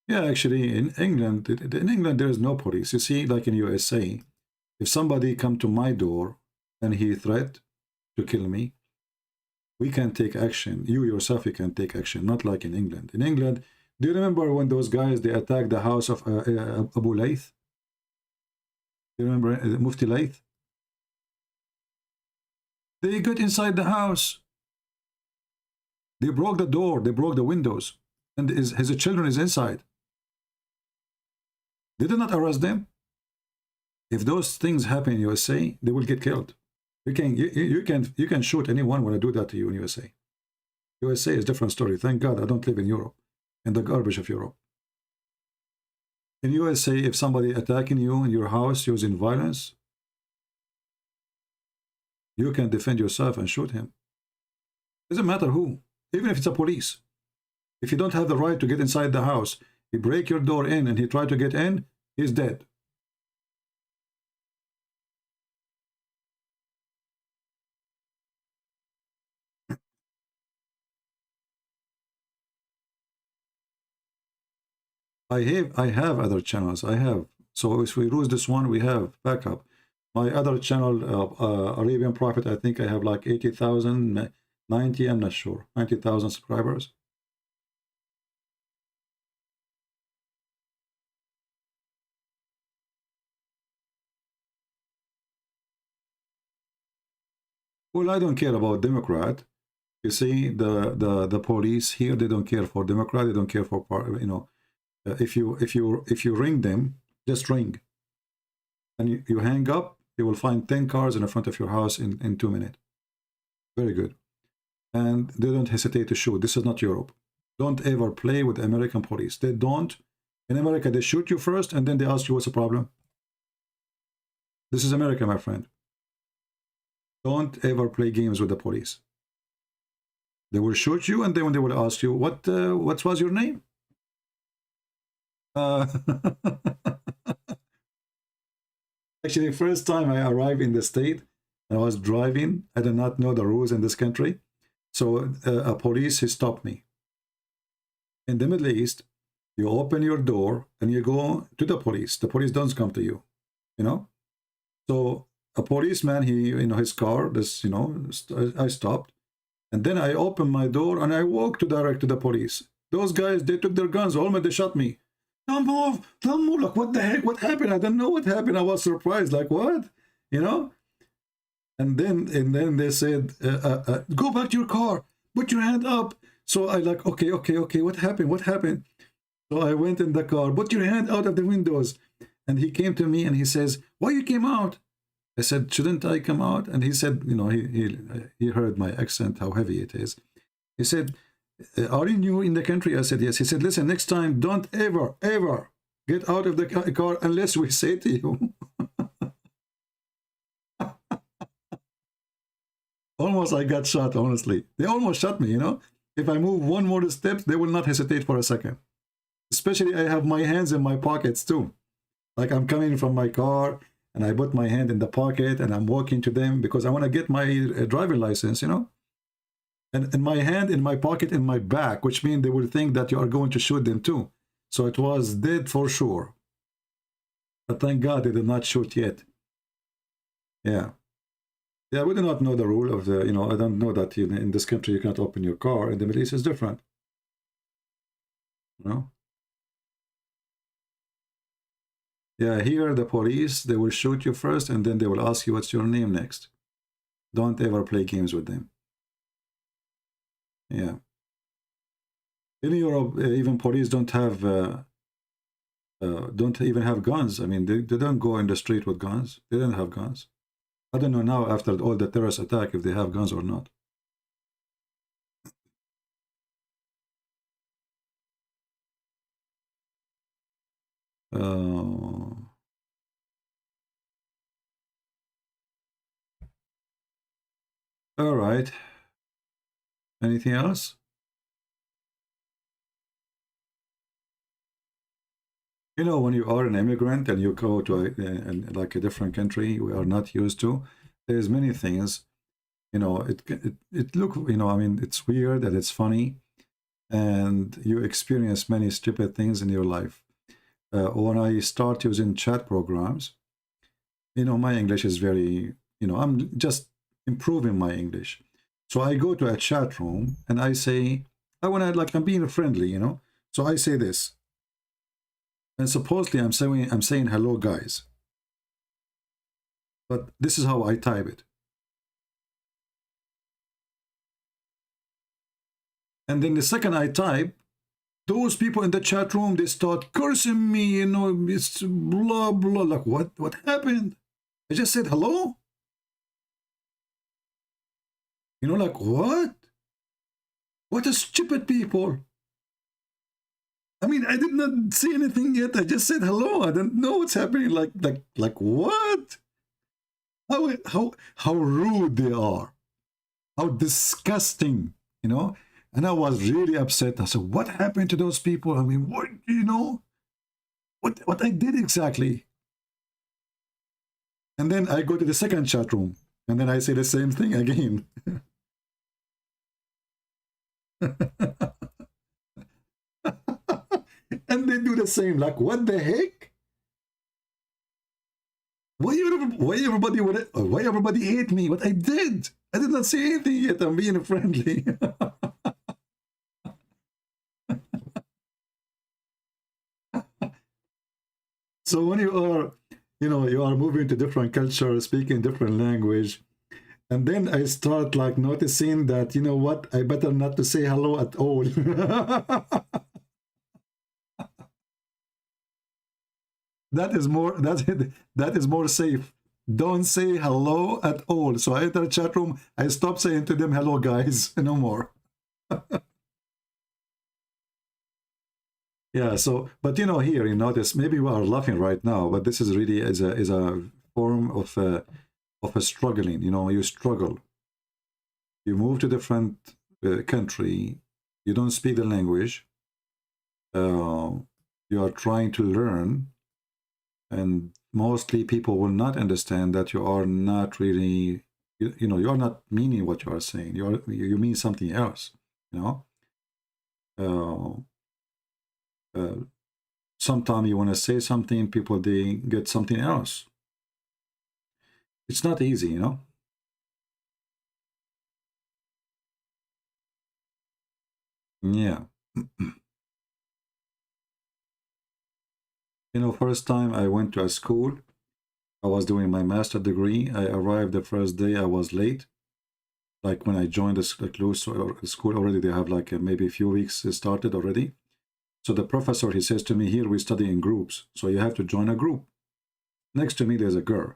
Yeah, actually, in England, there is no police. You see, like in USA, if somebody come to my door and he threat to kill me, we can take action. You yourself, you can take action. Not like in England. In England, do you remember when those guys, they attacked the house of Abu Layth? Do you remember Mufti Layth? They got inside the house. They broke the door. They broke the windows. And his children is inside. They did not arrest them. If those things happen in USA, they will get killed. You can shoot anyone when I do that to you in USA. USA is a different story. Thank God I don't live in Europe, in the garbage of Europe. In USA, if somebody attacking you in your house using violence, you can defend yourself and shoot him. Doesn't matter who, even if it's a police. If you don't have the right to get inside the house, he break your door in and he try to get in, he's dead. I have other channels. I have. So if we lose this one, we have backup. My other channel, Arabian Prophet, I think I have like 80,000, 90, I'm not sure, 90,000 subscribers. Well, I don't care about Democrat. You see, the police here, they don't care for Democrat. They don't care for, you know, if you ring them, just ring, and you hang up, you will find 10 cars in the front of your house in 2 minutes. Very good. And they don't hesitate to shoot. This is not Europe. Don't ever play with the American police. They don't. In America, they shoot you first, and then they ask you what's the problem. This is America, my friend. Don't ever play games with the police. They will shoot you, and then they will ask you, what was your name? Actually, first time I arrived in the state, I was driving. I did not know the rules in this country. So a police, he stopped me. In the Middle East, you open your door and you go to the police. The police doesn't come to you, you know. So a policeman, he, you know, his car, this, you know, I stopped. And then I opened my door and I walked direct to the police. Those guys, they took their guns, almost they shot me. Don't move, like, what the heck, what happened? I don't know what happened. I was surprised, like, what, you know? And then they said, go back to your car, put your hand up. So I like, okay, what happened? So I went in the car, put your hand out of the windows. And he came to me and he says, why you came out? I said, shouldn't I come out? And he said, you know, he heard my accent, how heavy it is. He said, are you new in the country? I said, yes. He said, listen, next time, don't ever, ever get out of the car unless we say to you. Almost I got shot, honestly. They almost shot me, you know. If I move one more step, they will not hesitate for a second. Especially I have my hands in my pockets too. Like I'm coming from my car and I put my hand in the pocket and I'm walking to them because I want to get my driving license, you know. And my hand in my pocket in my back, which means they will think that you are going to shoot them too. So it was dead for sure. But thank God they did not shoot yet. Yeah. Yeah, we do not know the rule of the, you know, I don't know that in this country you can't open your car. In the Middle East it's different. You know? Yeah, here the police, they will shoot you first and then they will ask you what's your name next. Don't ever play games with them. Yeah. In Europe, even police don't have, don't even have guns. I mean, they don't go in the street with guns. They don't have guns. I don't know now after all the terrorist attack if they have guns or not. All right. Anything else? You know, when you are an immigrant and you go to like a different country we are not used to, there's many things, you know, it look, you know, I mean, it's weird and it's funny, and you experience many stupid things in your life. When I start using chat programs, you know, my English is very, you know, I'm just improving my English. So I go to a chat room and I say, I want to, like, I'm being friendly, you know. So I say this. And supposedly I'm saying hello guys. But this is how I type it. And then the second I type, those people in the chat room, they start cursing me, you know, it's blah, blah, like what happened? I just said hello? You know, like what? What a stupid people. I mean, I did not say anything yet. I just said hello. I don't know what's happening. Like what? How rude they are. How disgusting, you know? And I was really upset. I said, what happened to those people? I mean, what, you know? What I did exactly? And then I go to the second chat room. And then I say the same thing again. And they do the same, like, what the heck? Why everybody hate me? What I did? I did not say anything yet. I'm being friendly. So when you are, you know, you are moving to different culture, speaking different language, and then I start like noticing that, you know what, I better not to say hello at all. That is more safe. Don't say hello at all. So I enter a chat room, I stop saying to them hello guys, no more. Yeah, so but you know, here you notice, maybe we are laughing right now, but this is really is a form of a struggling, you know, you struggle. You move to different country, you don't speak the language, you are trying to learn, and mostly people will not understand that you are not really, you know, you are not meaning what you are saying. You mean something else, you know. Sometimes you want to say something, people, they get something else. It's not easy, you know. Yeah. You know, first time I went to a school, I was doing my master degree. I arrived the first day, I was late. Like when I joined the school already, they have like maybe a few weeks started already. So the professor, he says to me, here we study in groups, so you have to join a group. Next to me, there's a girl.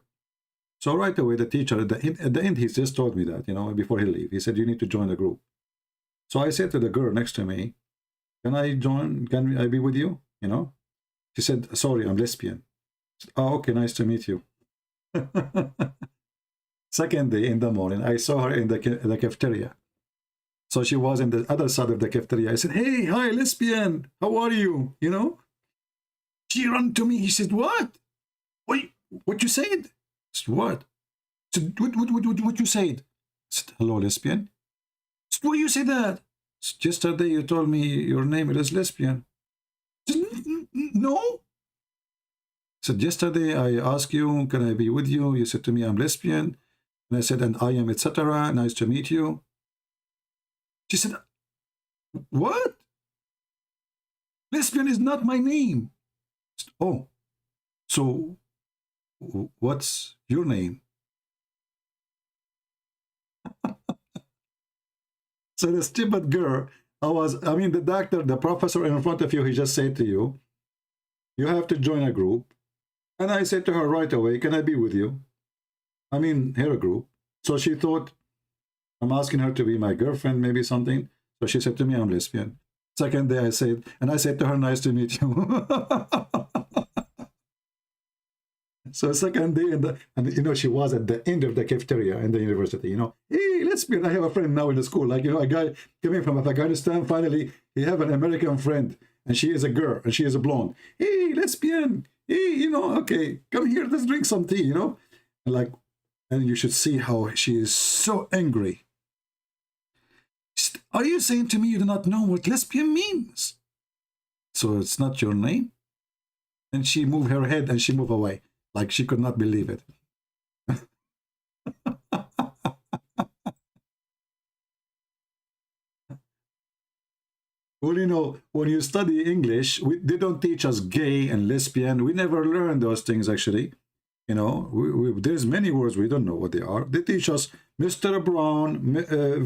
So right away, the teacher, at the end, he just told me that, you know, before he leave, he said, you need to join the group. So I said to the girl next to me, can I join? Can I be with you? You know? She said, sorry, I'm lesbian. I said, oh, okay, nice to meet you. Second day in the morning, I saw her in the cafeteria. So she was in the other side of the cafeteria. I said, hey, hi, lesbian. How are you? You know? She ran to me. He said, what? Wait, what you said? I said, what? I said, what you said? I said, hello, lesbian. I said, why you say that? I said, yesterday you told me your name is lesbian. I said, no. I said, yesterday I asked you, can I be with you? You said to me, I'm lesbian. And I said, and I am, etc. Nice to meet you. She said, what? Lesbian is not my name. I said, oh, so what's your name? So the stupid girl, I mean, the doctor, the professor in front of you, he just said to you, you have to join a group. And I said to her right away, can I be with you? I mean, her group. So she thought I'm asking her to be my girlfriend, maybe something. So she said to me, I'm lesbian. Second day I said to her, nice to meet you. So second day, and you know, she was at the end of the cafeteria in the university, you know, hey, lesbian, I have a friend now in the school, like, you know, a guy coming from Afghanistan, finally, he have an American friend, and she is a girl, and she is a blonde. Hey, lesbian, hey, you know, okay, come here, let's drink some tea, you know, and like, and you should see how she is so angry. Are you saying to me you do not know what lesbian means? So it's not your name? And she moved her head and she moved away. Like she could not believe it. Well, you know, when you study English, they don't teach us gay and lesbian. We never learn those things, actually. You know, there's many words we don't know what they are. They teach us Mr. Brown,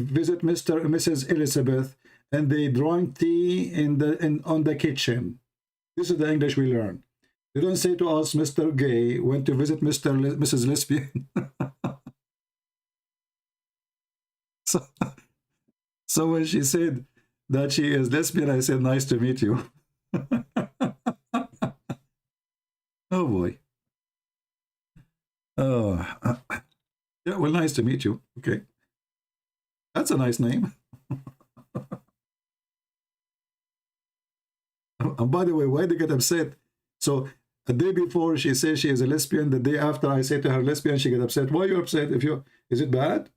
visit Mr. and Mrs. Elizabeth, and they drawing tea on the kitchen. This is the English we learn. They don't say to us, Mr. Gay went to visit Mrs. Lesbian. So when she said that she is lesbian, I said, nice to meet you. Oh, boy. Oh, yeah, well, nice to meet you. Okay. That's a nice name. And by the way, why they get upset? So the day before she says she is a lesbian, the day after I say to her lesbian, she get upset. Why are you upset? Is it bad?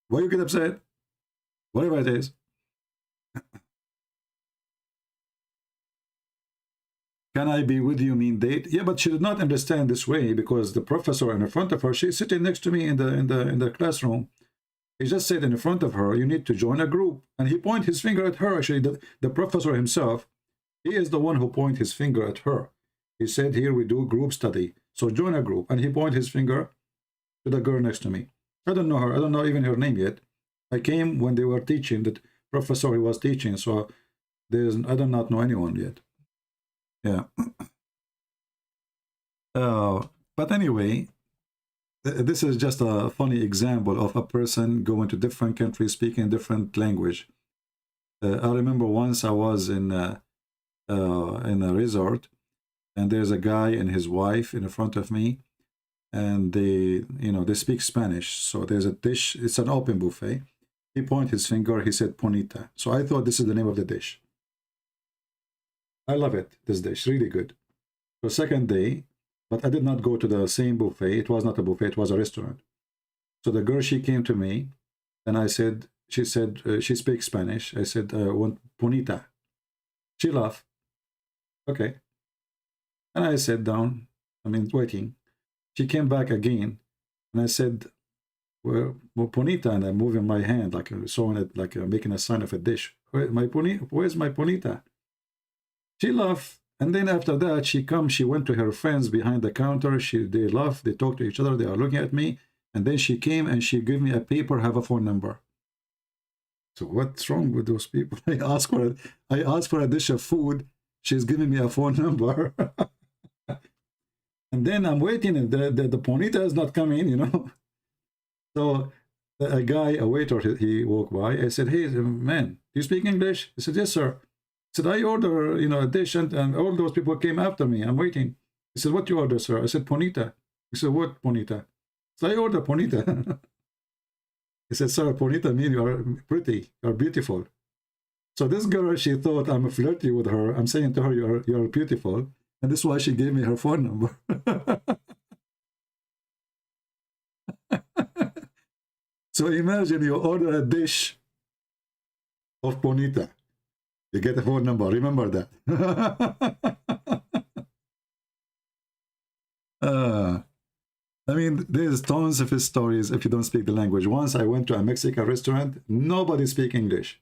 Why you get upset? Whatever it is. Can I be with you mean date? Yeah, but she did not understand this way because the professor in front of her, she's sitting next to me in the classroom. He just said in front of her, you need to join a group. And he pointed his finger at her. Actually, the professor himself, he is the one who pointed his finger at her. He said, here we do group study. So join a group. And he pointed his finger to the girl next to me. I don't know her. I don't know even her name yet. I came when they were teaching, that professor he was teaching. So I do not know anyone yet. Yeah. But anyway, this is just a funny example of a person going to different countries, speaking different language. I remember once I was in a resort, and there's a guy and his wife in front of me, and they speak Spanish. So there's a dish. It's an open buffet. He pointed his finger. He said "Ponita." So I thought this is the name of the dish. I love it. This dish, really good. So second day, but I did not go to the same buffet. It was not a buffet. It was a restaurant. So the girl, she came to me, and she said, she speaks Spanish. I said, want Ponita. She laughed. Okay. And I sat down, waiting. She came back again, and I said, well, Ponita, and I'm moving my hand, like showing it, like making a sign of a dish. Where's my Ponita? She laughed, and then after that, she went to her friends behind the counter. They laughed, they talked to each other, they are looking at me, and then she came and she gave me a paper, have a phone number. So what's wrong with those people? I asked for a dish of food. She's giving me a phone number. And then I'm waiting, and the Ponita is not coming, you know. So a guy, a waiter, he walked by. I said, hey, man, do you speak English? He said, yes, sir. I said, I order, you know, a dish, and all those people came after me. I'm waiting. He said, what you order, sir? I said, Ponita. He said, what Ponita? So I ordered Ponita. He said, sir, Ponita means you are pretty, you are beautiful. So this girl, she thought I'm flirty with her. I'm saying to her, you're beautiful. And this is why she gave me her phone number. So imagine you order a dish of Ponita. You get a phone number. Remember that. I mean, there's tons of stories if you don't speak the language. Once I went to a Mexican restaurant, nobody speak English.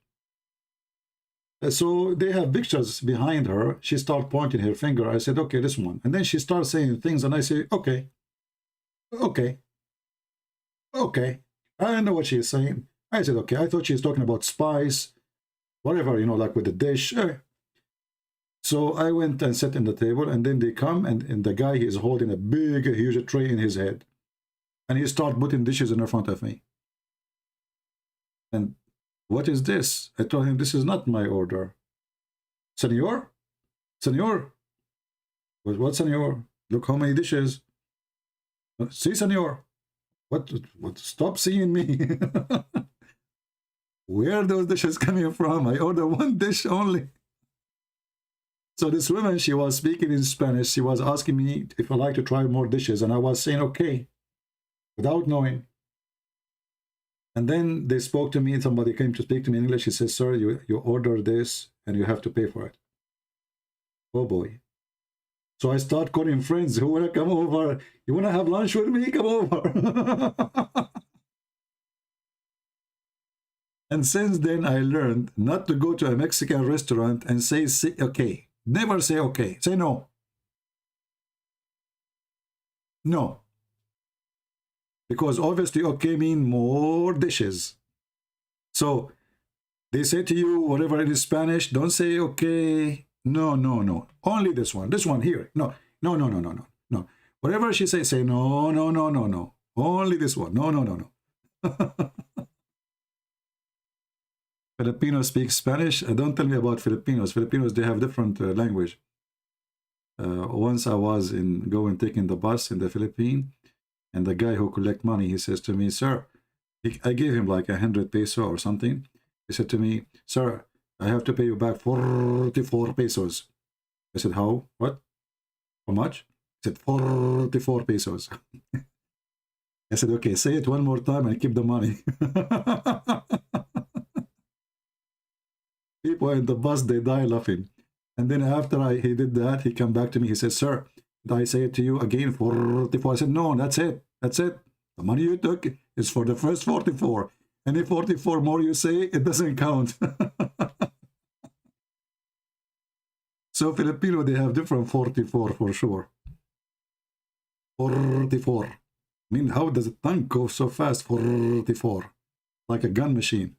So they have pictures behind her. She started pointing her finger. I said, okay, this one. And then she starts saying things, and I say, okay, okay, okay. I don't know what she's saying. I said, okay. I thought she's talking about spice, whatever, you know, like with the dish. So I went and sat in the table, and then they come, and the guy, he's holding a big, huge tray in his head. And he started putting dishes in front of me. And what is this? I told him, this is not my order. Senor? Senor? What, senor? Look how many dishes. See, senor? What? Stop seeing me. Where are those dishes coming from? I ordered one dish only. So this woman, she was speaking in Spanish. She was asking me if I'd like to try more dishes. And I was saying, okay, without knowing. And then they spoke to me. Somebody came to speak to me in English. He says, sir, you order this and you have to pay for it. Oh, boy. So I start calling friends who want to come over. You want to have lunch with me? Come over. And since then, I learned not to go to a Mexican restaurant and say okay. Never say okay. Say no. No. Because obviously okay means more dishes. So they say to you, whatever it is Spanish, don't say okay. No, no, no. Only this one. This one here. No, no, no, no, no, no, no. Whatever she says, say no, no, no, no, no. Only this one. No, no, no, no. Filipinos speak Spanish. Don't tell me about Filipinos. Filipinos, they have different language. Once I was taking the bus in the Philippines, and the guy who collect money, he says to me, sir, I gave him like 100 peso or something. He said to me, sir, I have to pay you back 44 pesos. I said, how? What? How much? He said, 44 pesos. I said, okay, say it one more time and keep the money. People in the bus, they die laughing. And then after he did that, he come back to me. He says, sir, did I say it to you again, 44? I said, no, that's it. That's it. The money you took is for the first 44. Any 44 more you say, it doesn't count. So Filipino, they have different 44 for sure. 44. I mean, how does the tongue go so fast? 44. Like a gun machine.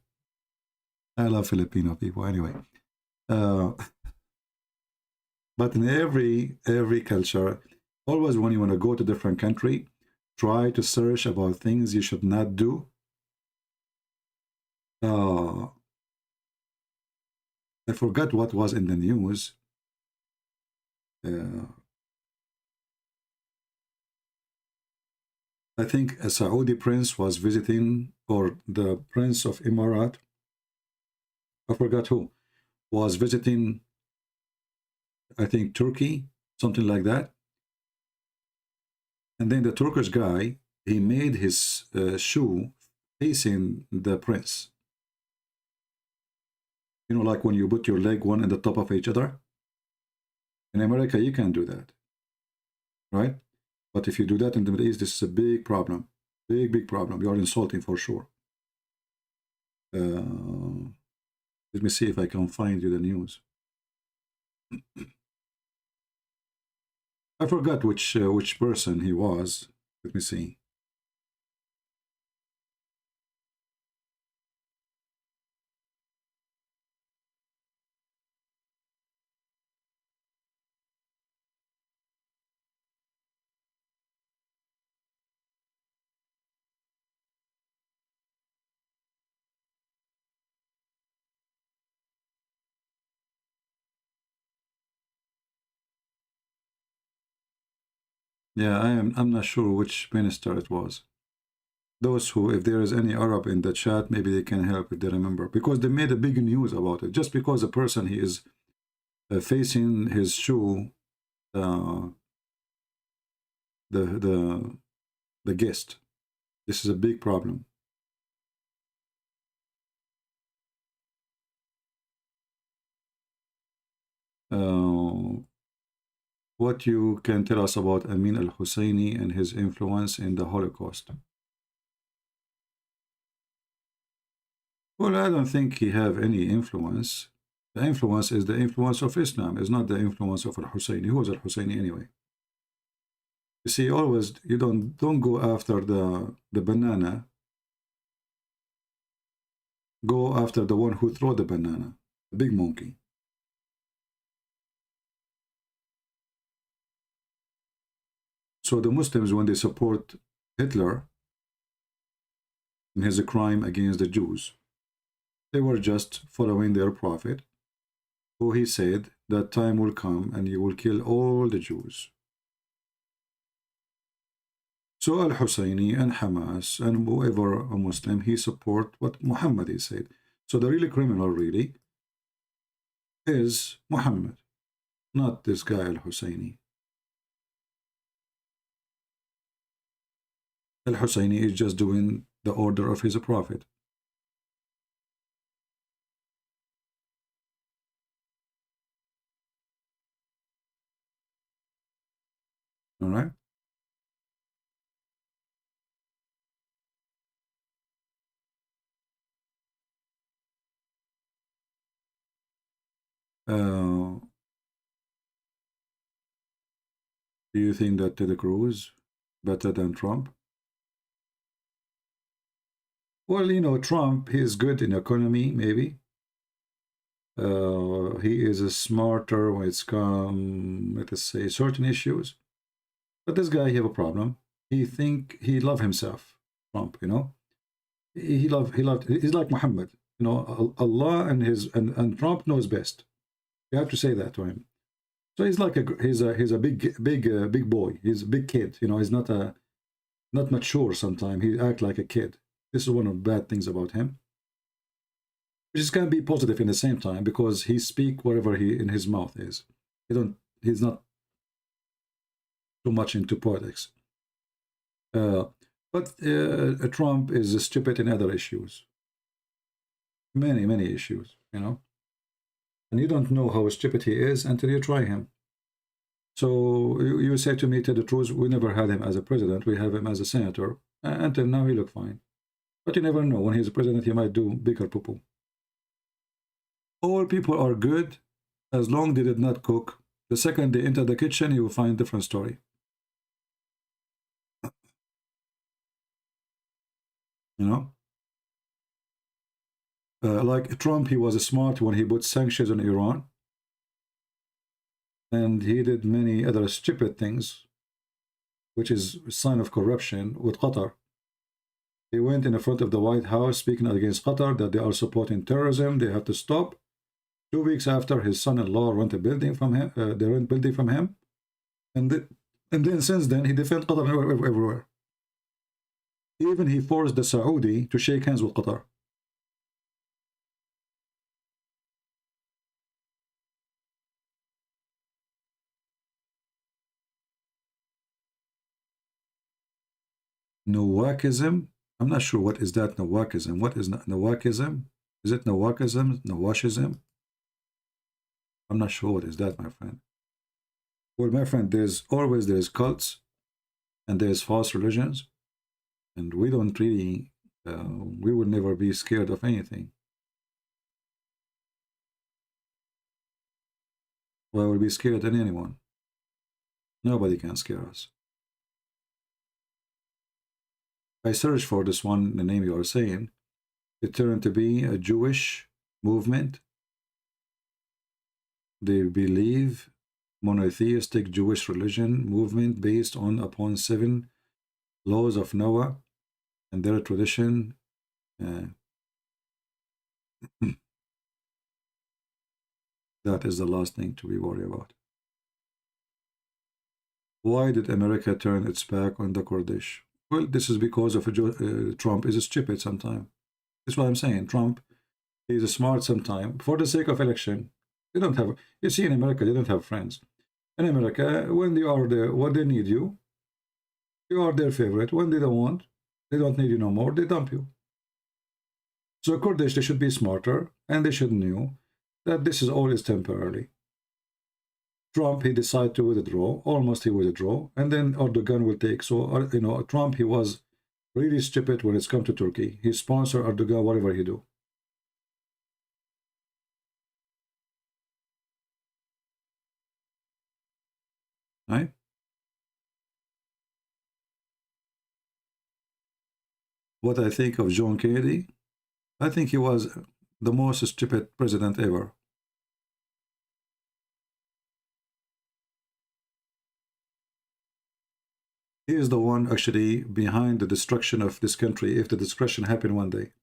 I love Filipino people anyway. But in every culture, always when you want to go to a different country, try to search about things you should not do. I forgot what was in the news. I think a Saudi prince was visiting, or the prince of Emirat, I forgot who, was visiting, I think, Turkey, something like that. And then the Turkish guy, he made his shoe facing the prince. You know, like when you put your leg one on the top of each other. In America, you can't do that, right? But if you do that in the Middle East, this is a big problem. Big, big problem. You are insulting for sure. Let me see if I can find you the news. I forgot which person he was. Let me see. Yeah, I'm not sure which minister it was. Those who, if there is any Arab in the chat, maybe they can help if they remember, because they made a big news about it. Just because a person he is facing his shoe, uh, the guest. This is a big problem. What you can tell us about Amin al-Husseini and his influence in the Holocaust? Well, I don't think he have any influence. The influence is the influence of Islam, is not the influence of al-Husseini. Who was al-Husseini anyway? You see, always you don't go after the banana. Go after the one who throw the banana, the big monkey. So the Muslims, when they support Hitler in his crime against the Jews, they were just following their prophet, who he said that time will come and you will kill all the Jews. So Al-Husseini and Hamas and whoever a Muslim, he support what Muhammad he said. So the really criminal really is Muhammad, not this guy Al-Husseini. Al-Husseini is just doing the order of his prophet. All right. Do you think that Ted Cruz better than Trump? Well, you know, Trump, he is good in economy, maybe. He is a smarter when it's come, let us say, certain issues. But this guy, he have a problem. He love himself, Trump, you know. He's like Muhammad, you know, Allah and Trump knows best. You have to say that to him. So he's like he's a big boy. He's a big kid, you know. He's not mature sometimes. He act like a kid. This is one of the bad things about him, which is can be positive in the same time, because he speak whatever he in his mouth is. He's not too much into politics. But Trump is stupid in other issues. Many issues, you know. And you don't know how stupid he is until you try him. So you say to me, tell the truth, we never had him as a president. We have him as a senator. Until now, he look fine. But you never know. When he's a president, he might do bigger poo-poo. All people are good as long they did not cook. The second they enter the kitchen, you will find a different story. You know? Like Trump, he was smart when he put sanctions on Iran. And he did many other stupid things, which is a sign of corruption with Qatar. He went in the front of the White House speaking against Qatar, that they are supporting terrorism, they have to stop. 2 weeks after, his son-in-law rent a building from him, they rent building from him. And then since then, he defends Qatar everywhere. Even he forced the Saudi to shake hands with Qatar. Nawakism? I'm not sure what is that Nawakism. What is Nawakism? Is it Nawakism? Nawashism? I'm not sure what is that, my friend. Well, my friend, there's cults and there's false religions, and we don't really, we will never be scared of anything. Why would we be scared of anyone? Nobody can scare us. I searched for this one, the name you are saying. It turned to be a Jewish movement. They believe monotheistic Jewish religion movement based upon 7 laws of Noah and their tradition. That is the last thing to be worried about. Why did America turn its back on the Kurdish? Well, this is because of Trump is stupid sometimes. That's what I'm saying. Trump is smart sometimes. For the sake of election, they don't have, you see in America, they don't have friends. In America, when they are there, when they need you, you are their favorite. When they don't want, they don't need you no more, they dump you. So Kurdish, they should be smarter, and they should know that this is always temporary. Trump, he decided to withdraw, almost he withdraw, and then Erdogan will take. So, you know, Trump, he was really stupid when it's come to Turkey. He sponsored Erdogan, whatever he do. Right? What I think of John Kennedy, I think he was the most stupid president ever. He is the one actually behind the destruction of this country if the destruction happened one day.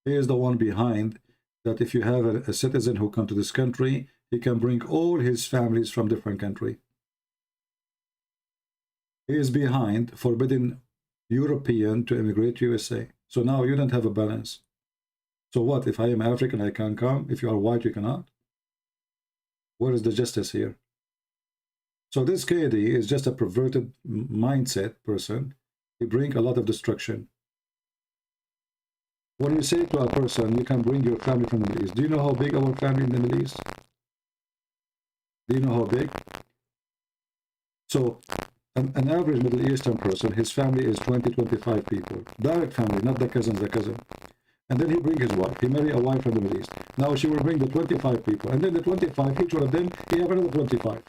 He is the one behind that if you have a citizen who come to this country, he can bring all his families from different country. He is behind forbidding European to immigrate to USA. So now you don't have a balance. So what, if I am African, I can come? If you are white, you cannot? Where is the justice here? So this Kennedy is just a perverted mindset person. He brings a lot of destruction. When you say to a person, you can bring your family from the Middle East. Do you know how big our family in the Middle East? Do you know how big? So an average Middle Eastern person, his family is 20, 25 people. Direct family, not the cousin, the cousin. And then he bring his wife. He marry a wife from the Middle East. Now she will bring the 25 people. And then the 25, each one of them, he have another 25.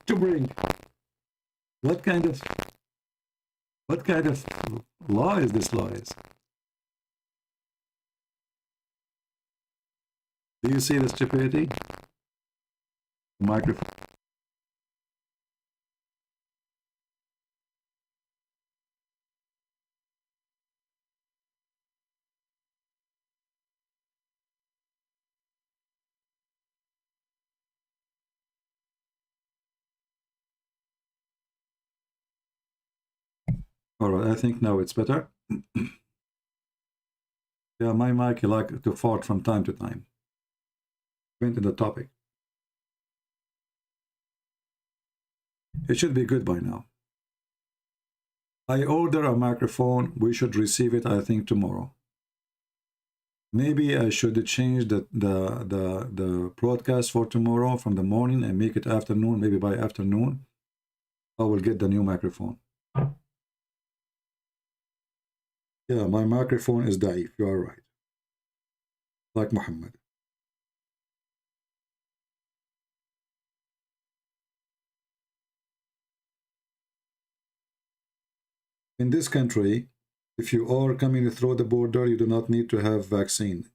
To bring. What kind of law is this law is? Do you see the stupidity? Microphone. All right, I think now it's better. Yeah, my mic, you like to fart from time to time. Went in the topic. It should be good by now. I order a microphone. We should receive it, I think, tomorrow. Maybe I should change the broadcast for tomorrow from the morning and make it afternoon. Maybe by afternoon, I will get the new microphone. Yeah, my microphone is daif. You are right. Like Muhammad. In this country, if you are coming through the border, you do not need to have vaccine.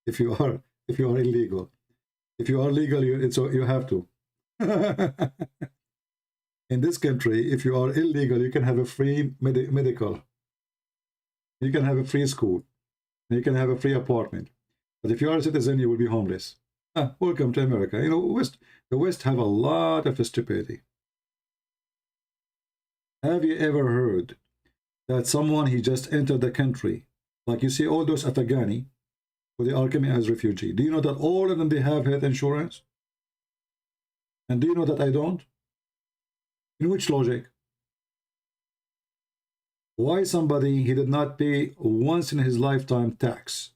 If you are illegal. If you are legal, you have to. In this country, if you are illegal, you can have a free medical. You can have a free school. You can have a free apartment. But if you are a citizen, you will be homeless. Welcome to America. You know, the West have a lot of stupidity. Have you ever heard that someone, he just entered the country, like you see all those Afghani, who they are coming as refugee. Do you know that all of them, they have health insurance? And do you know that I don't? In which logic? Why somebody, he did not pay once in his lifetime tax?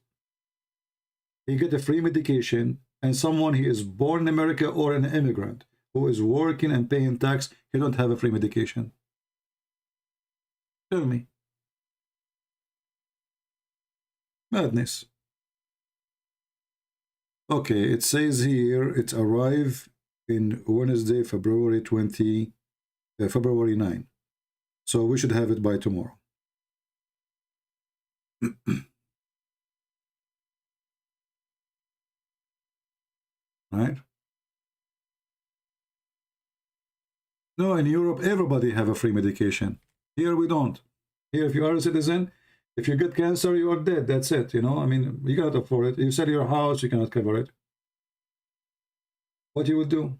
He get a free medication, and someone, he is born in America or an immigrant who is working and paying tax, he don't have a free medication. Tell me. Madness. Okay, it says here it's arrived in Wednesday, February 9. So we should have it by tomorrow. Right? No, in Europe, everybody have a free medication. Here we don't. Here, if you are a citizen, if you get cancer, you are dead. That's it. You know, I mean, you cannot afford it. You sell your house, you cannot cover it. What you will do?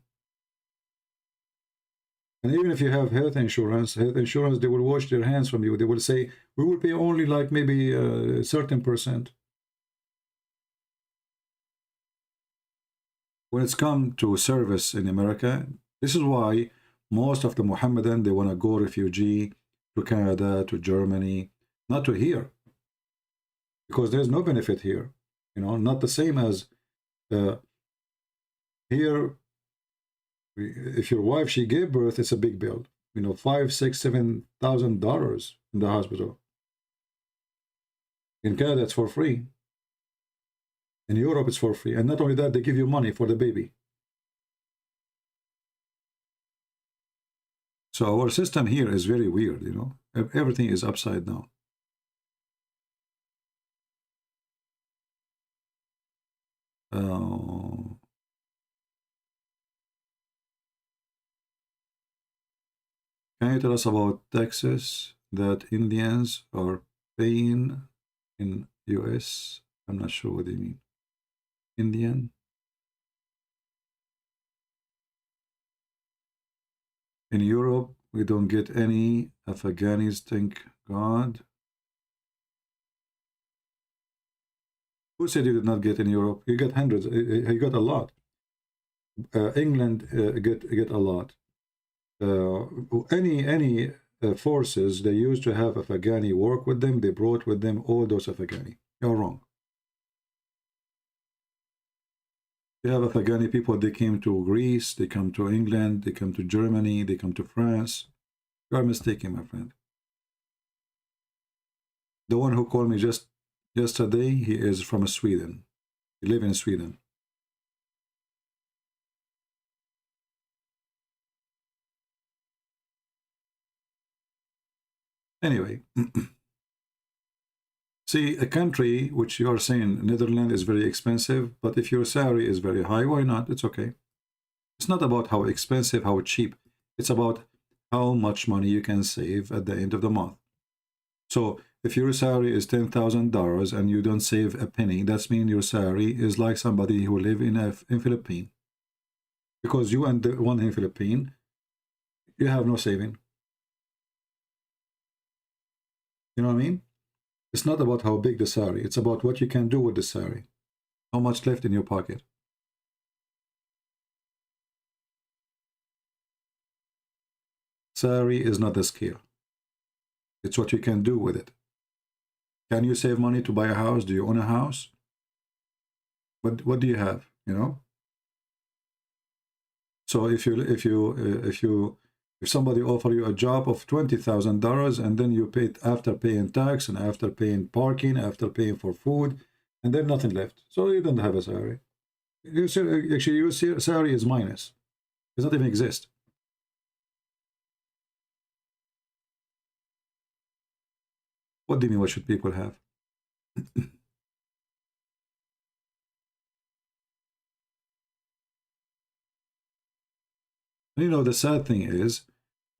And even if you have health insurance, they will wash their hands from you. They will say, we will pay only like maybe a certain percent. When it's come to service in America, this is why most of the Mohammedan, they want to go refugee to Canada, to Germany, not to here. Because there's no benefit here. You know, not the same as here. If your wife, she gave birth, it's a big bill. You know, $5,000, $6,000, $7,000 in the hospital. In Canada, it's for free. In Europe, it's for free. And not only that, they give you money for the baby. So our system here is very weird, you know. Everything is upside down. Can you tell us about taxes that Indians are paying in US? I'm not sure what they mean. Indian? In Europe, we don't get any Afghanis, thank God. Who said you did not get in Europe? You got hundreds. You got a lot. England get a lot. Any forces, they used to have Afghani work with them. They brought with them all those Afghani. You're wrong. You have Afghani people, they came to Greece, they come to England, they come to Germany, they come to France. You are mistaken, my friend. The one who called me just yesterday, he is from Sweden. He lives in Sweden. Anyway, see, a country which you are saying, Netherlands is very expensive, but if your salary is very high, why not? It's okay. It's not about how expensive, how cheap. It's about how much money you can save at the end of the month. So if your salary is $10,000 and you don't save a penny, that means your salary is like somebody who live in Philippines. Because you and the one in Philippines, you have no saving. You know what I mean? It's not about how big the salary. It's about what you can do with the salary. How much left in your pocket. Salary is not the scale. It's what you can do with it. Can you save money to buy a house? Do you own a house? What do you have? You know. So if somebody offer you a job of $20,000 and then you pay it after paying tax and after paying parking, after paying for food, and then nothing left, so you don't have a salary. Actually, your salary is minus. It does not even exist. What do you mean, what should people have? You know, the sad thing is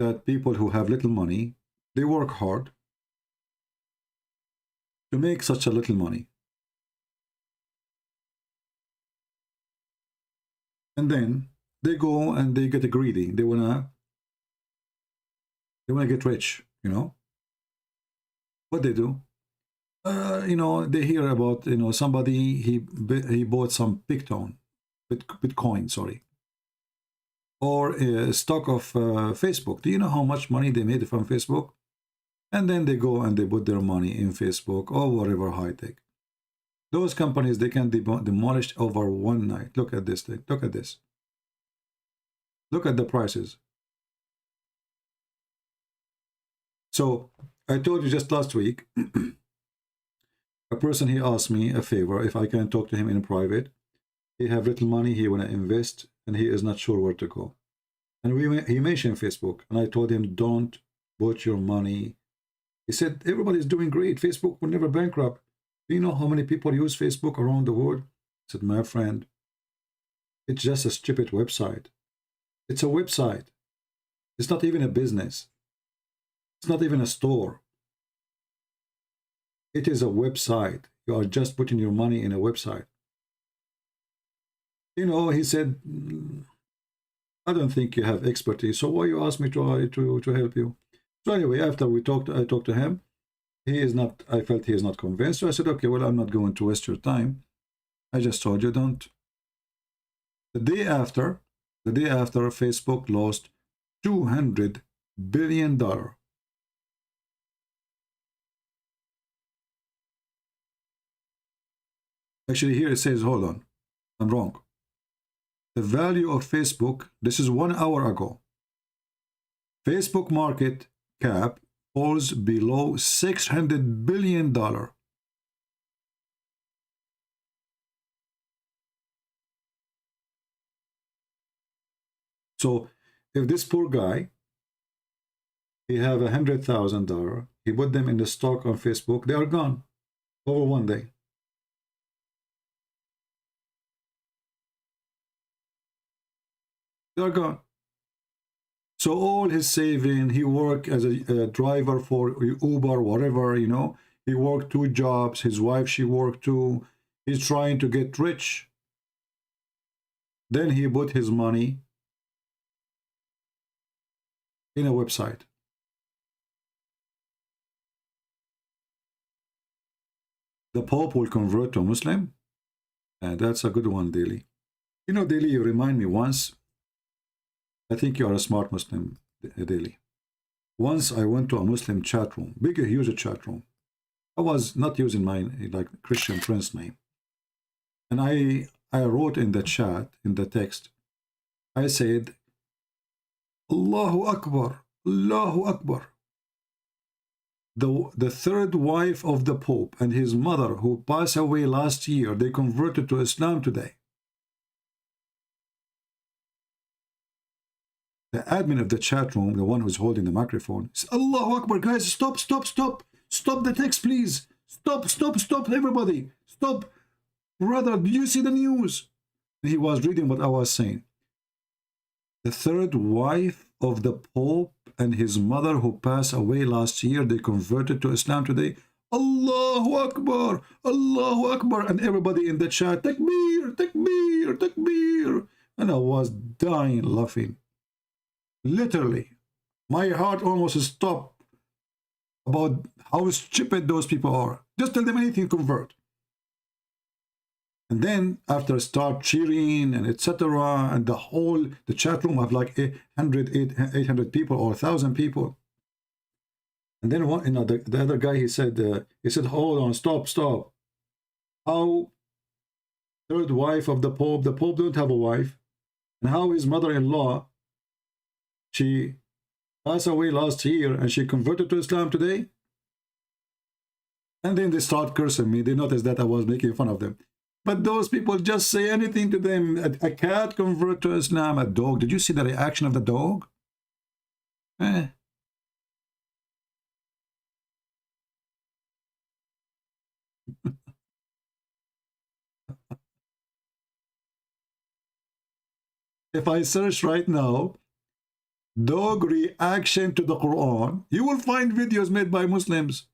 that people who have little money, they work hard to make such a little money. And then they go and they get greedy. They wanna get rich, you know. What they do? You know, they hear about, you know, somebody, he bought some Bitcoin, sorry. Or a stock of Facebook. Do you know how much money they made from Facebook? And then they go and they put their money in Facebook or whatever high tech. Those companies, they can demolish over one night. Look at this thing. Look at this. Look at the prices. So I told you just last week, a person, he asked me a favor if I can talk to him in private. He have little money, he want to invest, and he is not sure where to go. And he mentioned Facebook, and I told him, don't put your money. He said, everybody's doing great. Facebook will never bankrupt. Do you know how many people use Facebook around the world? I said, my friend, it's just a stupid website. It's a website. It's not even a business. It's not even a store. It is a website. You are just putting your money in a website. You know, he said, I don't think you have expertise, so why you ask me to help you? So anyway, after we talked, I talked to him. He is not, I felt he is not convinced. So I said, okay, well, I'm not going to waste your time. I just told you don't. The day after, Facebook lost $200 billion. Actually, here it says, hold on, I'm wrong. The value of Facebook, this is 1 hour ago. Facebook market cap falls below $600 billion. So if this poor guy, he have $100,000, he put them in the stock on Facebook, they are gone over one day. They are gone. So all his saving, he worked as a driver for Uber, whatever, you know. He worked 2 jobs. His wife, she worked 2. He's trying to get rich. Then he put his money in a website. The Pope will convert to Muslim. And that's a good one, Daily. You know, Daily, you remind me once. I think you are a smart Muslim, Daily. Once I went to a Muslim chat room, big, huge chat room. I was not using my like Christian friend's name. And I wrote in the chat, in the text, I said, Allahu Akbar, Allahu Akbar. The third wife of the Pope and his mother, who passed away last year, they converted to Islam today. The admin of the chat room, the one who's holding the microphone, said, Allahu Akbar, guys, stop, stop, stop. Stop the text, please. Stop, stop, stop, everybody. Stop. Brother, did you see the news? He was reading what I was saying. The third wife of the Pope and his mother who passed away last year, they converted to Islam today. Allahu Akbar, Allahu Akbar. And everybody in the chat, Takbir, Takbir, Takbir. And I was dying laughing. Literally, my heart almost stopped about how stupid those people are. Just tell them anything, convert. And then after start cheering and etc., and the chat room of like 800 people or 1,000 people. And then one, you know, the other guy, he said, hold on, stop. How third wife of the Pope don't have a wife, and how his mother-in-law, she passed away last year and she converted to Islam today? And then they start cursing me. They noticed that I was making fun of them. But those people just say anything to them. A cat convert to Islam, a dog. Did you see the reaction of the dog? If I search right now, dog reaction to the Quran, you will find videos made by Muslims.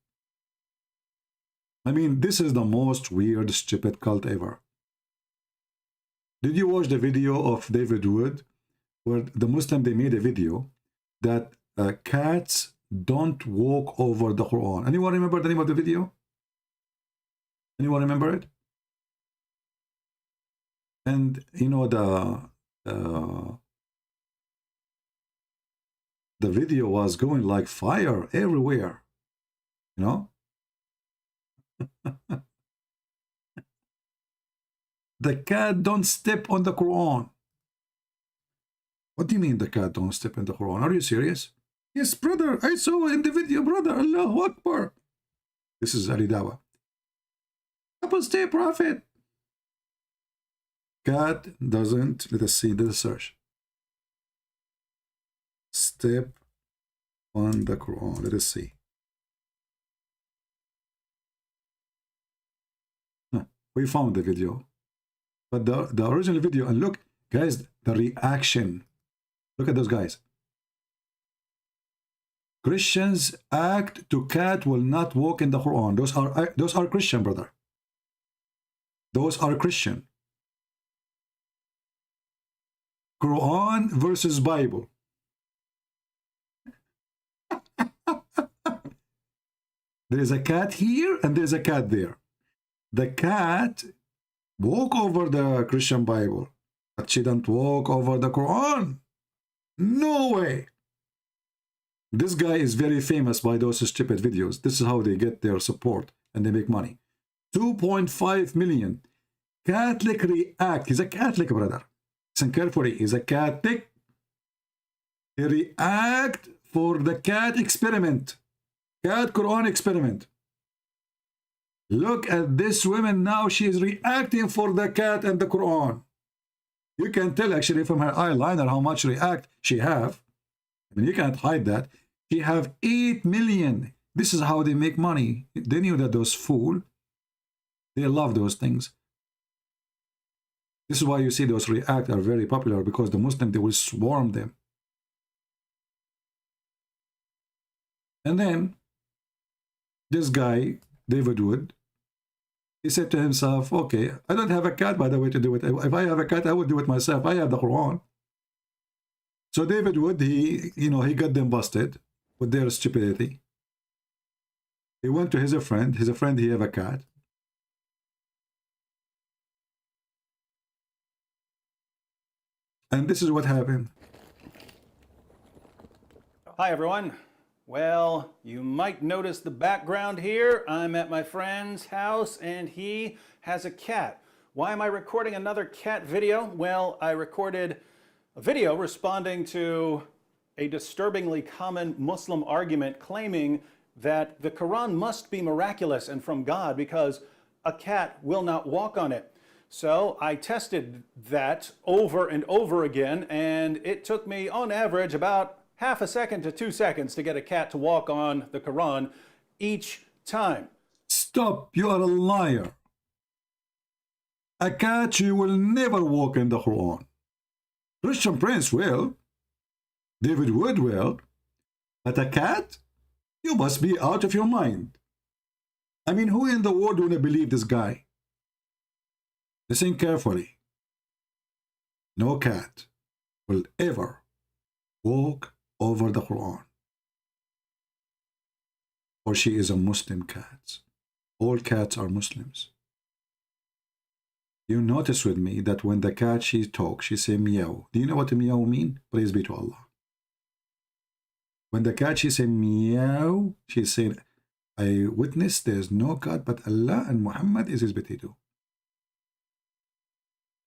I mean, this is the most weird, stupid cult ever. Did you watch the video of David Wood, where the Muslim, they made a video that cats don't walk over the Quran? Anyone remember the name of the video? Anyone remember it? And you know, the video was going like fire everywhere, you know. The cat don't step on the Quran. What do you mean the cat don't step in the Quran? Are you serious? Yes, brother, I saw in the video, brother. Allahu Akbar. This is Ali Dawa. Apostate prophet. Cat doesn't, let us see the search. Step on the Quran. Let us see. We found the video. But the original video, and look, guys, the reaction. Look at those guys. Christians act to cat will not walk in the Quran. Those are Christian, brother. Those are Christian. Quran versus Bible. There's a cat here and there's a cat there. The cat walk over the Christian Bible, but she don't walk over the Quran. No way. This guy is very famous by those stupid videos. This is how they get their support and they make money. 2.5 million. Catholic react. He's a Catholic, brother. Listen carefully. He's a Catholic. He react for the cat experiment. Cat Quran experiment. Look at this woman now. She is reacting for the cat and the Quran. You can tell actually from her eyeliner how much react she have. I mean, you can't hide that. She have 8 million. This is how they make money. They knew that those fools, they love those things. This is why you see those react are very popular, because the Muslim, they will swarm them. And then this guy, David Wood, he said to himself, okay, I don't have a cat, by the way, to do it. If I have a cat, I would do it myself. I have the Quran. So David Wood, he got them busted with their stupidity. He went to his friend. His friend, he have a cat. And this is what happened. Hi, everyone. Well, you might notice the background here. I'm at my friend's house and he has a cat. Why am I recording another cat video? Well, I recorded a video responding to a disturbingly common Muslim argument claiming that the Quran must be miraculous and from God because a cat will not walk on it. So I tested that over and over again, and it took me on average about half a second to 2 seconds to get a cat to walk on the Quran each time. Stop, you are a liar. A cat, you will never walk in the Quran. Christian Prince will. David Wood will. But a cat? You must be out of your mind. I mean, who in the world will believe this guy? Listen carefully. No cat will ever walk over the Quran. Or she is a Muslim cat. All cats are Muslims. You notice with me that when the cat, she talks, she say meow. Do you know what meow mean? Praise be to Allah. When the cat, she say meow, she's saying, I witness there's no God but Allah and Muhammad is his potato.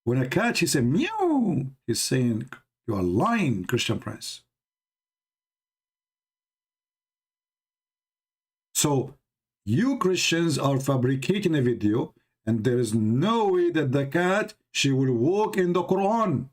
When a cat, she say meow, he's saying, you are lying, Christian Prince. So you Christians are fabricating a video, and there is no way that the cat, she will walk in the Quran.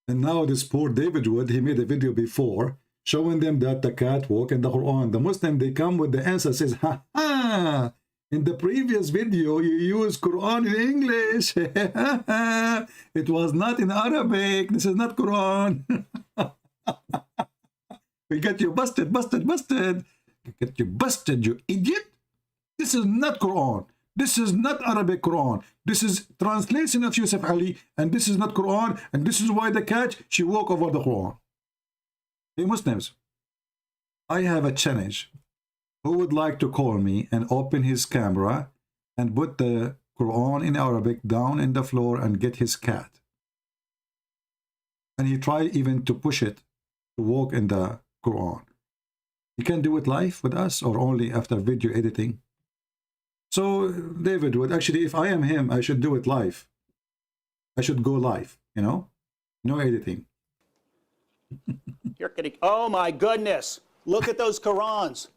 And now this poor David Wood, he made a video before showing them that the cat walk in the Quran. The Muslim, they come with the answer, says, ha ha, in the previous video you used Quran in English. It was not in Arabic. This is not Quran. We got you busted, busted, busted. We got you busted, you idiot. This is not Quran. This is not Arabic Quran. This is translation of Yusuf Ali, and this is not Quran, and this is why the cat, she walk over the Quran. Hey Muslims, I have a challenge. Who would like to call me and open his camera and put the Quran in Arabic down in the floor and get his cat? And he tried even to push it to walk in the Quran. You can do it live with us or only after video editing? So David Wood, actually, if I am him, I should do it live. I should go live, you know? No editing. You're kidding. Oh my goodness. Look at those Qurans.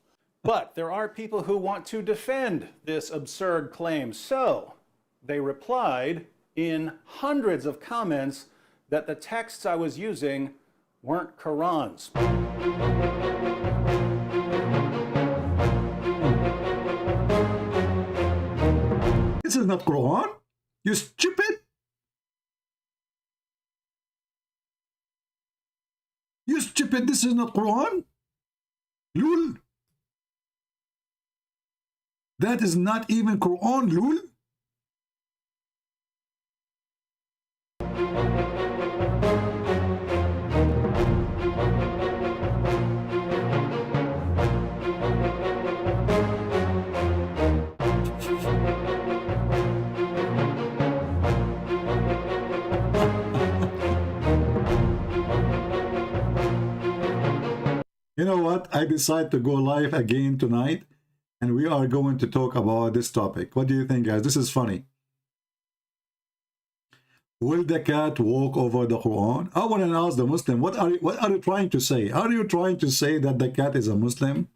But there are people who want to defend this absurd claim. So they replied in hundreds of comments that the texts I was using weren't Qurans. This is not Quran. You stupid. You stupid. This is not Quran. Lul. That is not even Quran, Lul. know what? I decide to go live again tonight, and we are going to talk about this topic. What do you think, guys? This is funny. Will the cat walk over the Quran? I want to ask the Muslim, what are you trying to say? Are you trying to say that the cat is a Muslim?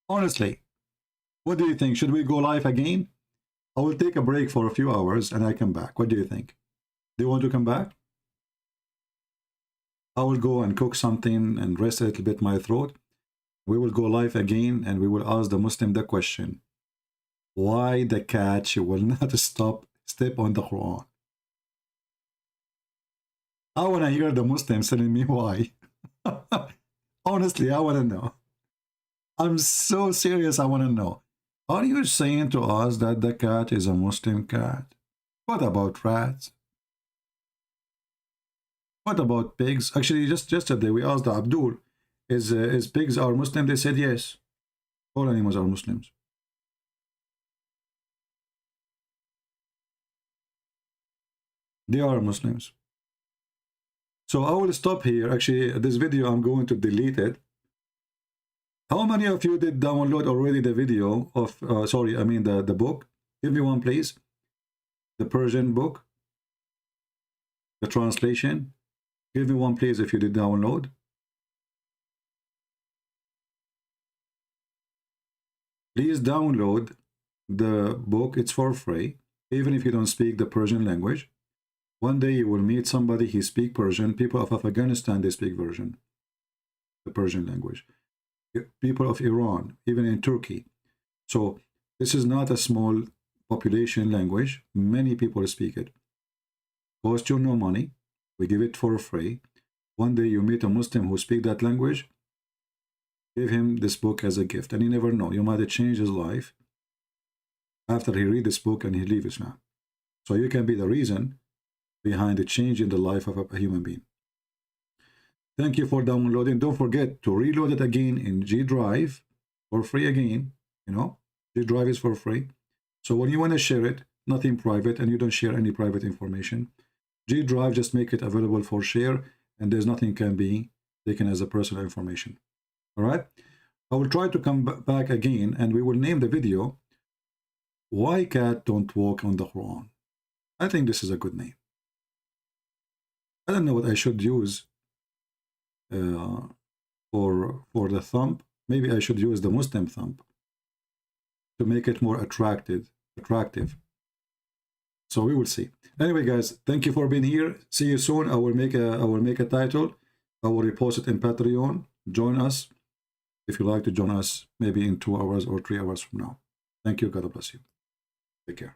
Honestly, what do you think? Should we go live again? I will take a break for a few hours and I come back. What do you think? Do you want to come back? I will go and cook something and rest a little bit my throat. We will go live again and we will ask the Muslim the question. Why the cat will not step on the Quran? I want to hear the Muslims telling me why. Honestly, I want to know. I'm so serious, I want to know. Are you saying to us that the cat is a Muslim cat? What about rats? What about pigs? Actually, just yesterday we asked Abdul, is pigs are Muslim? They said yes. All animals are Muslims. They are Muslims. So I will stop here. Actually, this video, I'm going to delete it. How many of you did download already the video of, the book? Give me one, please. The Persian book. The translation. Give me one, please, if you did download. Please download the book. It's for free, even if you don't speak the Persian language. One day you will meet somebody, he speaks Persian. People of Afghanistan, they speak Persian, the Persian language. People of Iran, even in Turkey. So this is not a small population language. Many people speak it. Cost you no money. We give it for free. One day you meet a Muslim who speaks that language. Give him this book as a gift. And you never know. You might change his life after he read this book and he leave Islam. So you can be the reason behind the change in the life of a human being. Thank you for downloading. Don't forget to reload it again in G Drive for free again. You know, G Drive is for free. So when you want to share it, nothing private, and you don't share any private information, G Drive just make it available for share, and there's nothing can be taken as a personal information. All right. I will try to come back again, and we will name the video "Why Cat Don't Walk on the Quran." I think this is a good name. I don't know what I should use for the thumb. Maybe I should use the Muslim thumb to make it more attractive. So we will see. Anyway, guys, thank you for being here. See you soon. I will make a title. I will repost it in Patreon. Join us if you like to join us, maybe in 2 hours or 3 hours from now. Thank you. God bless you. Take care.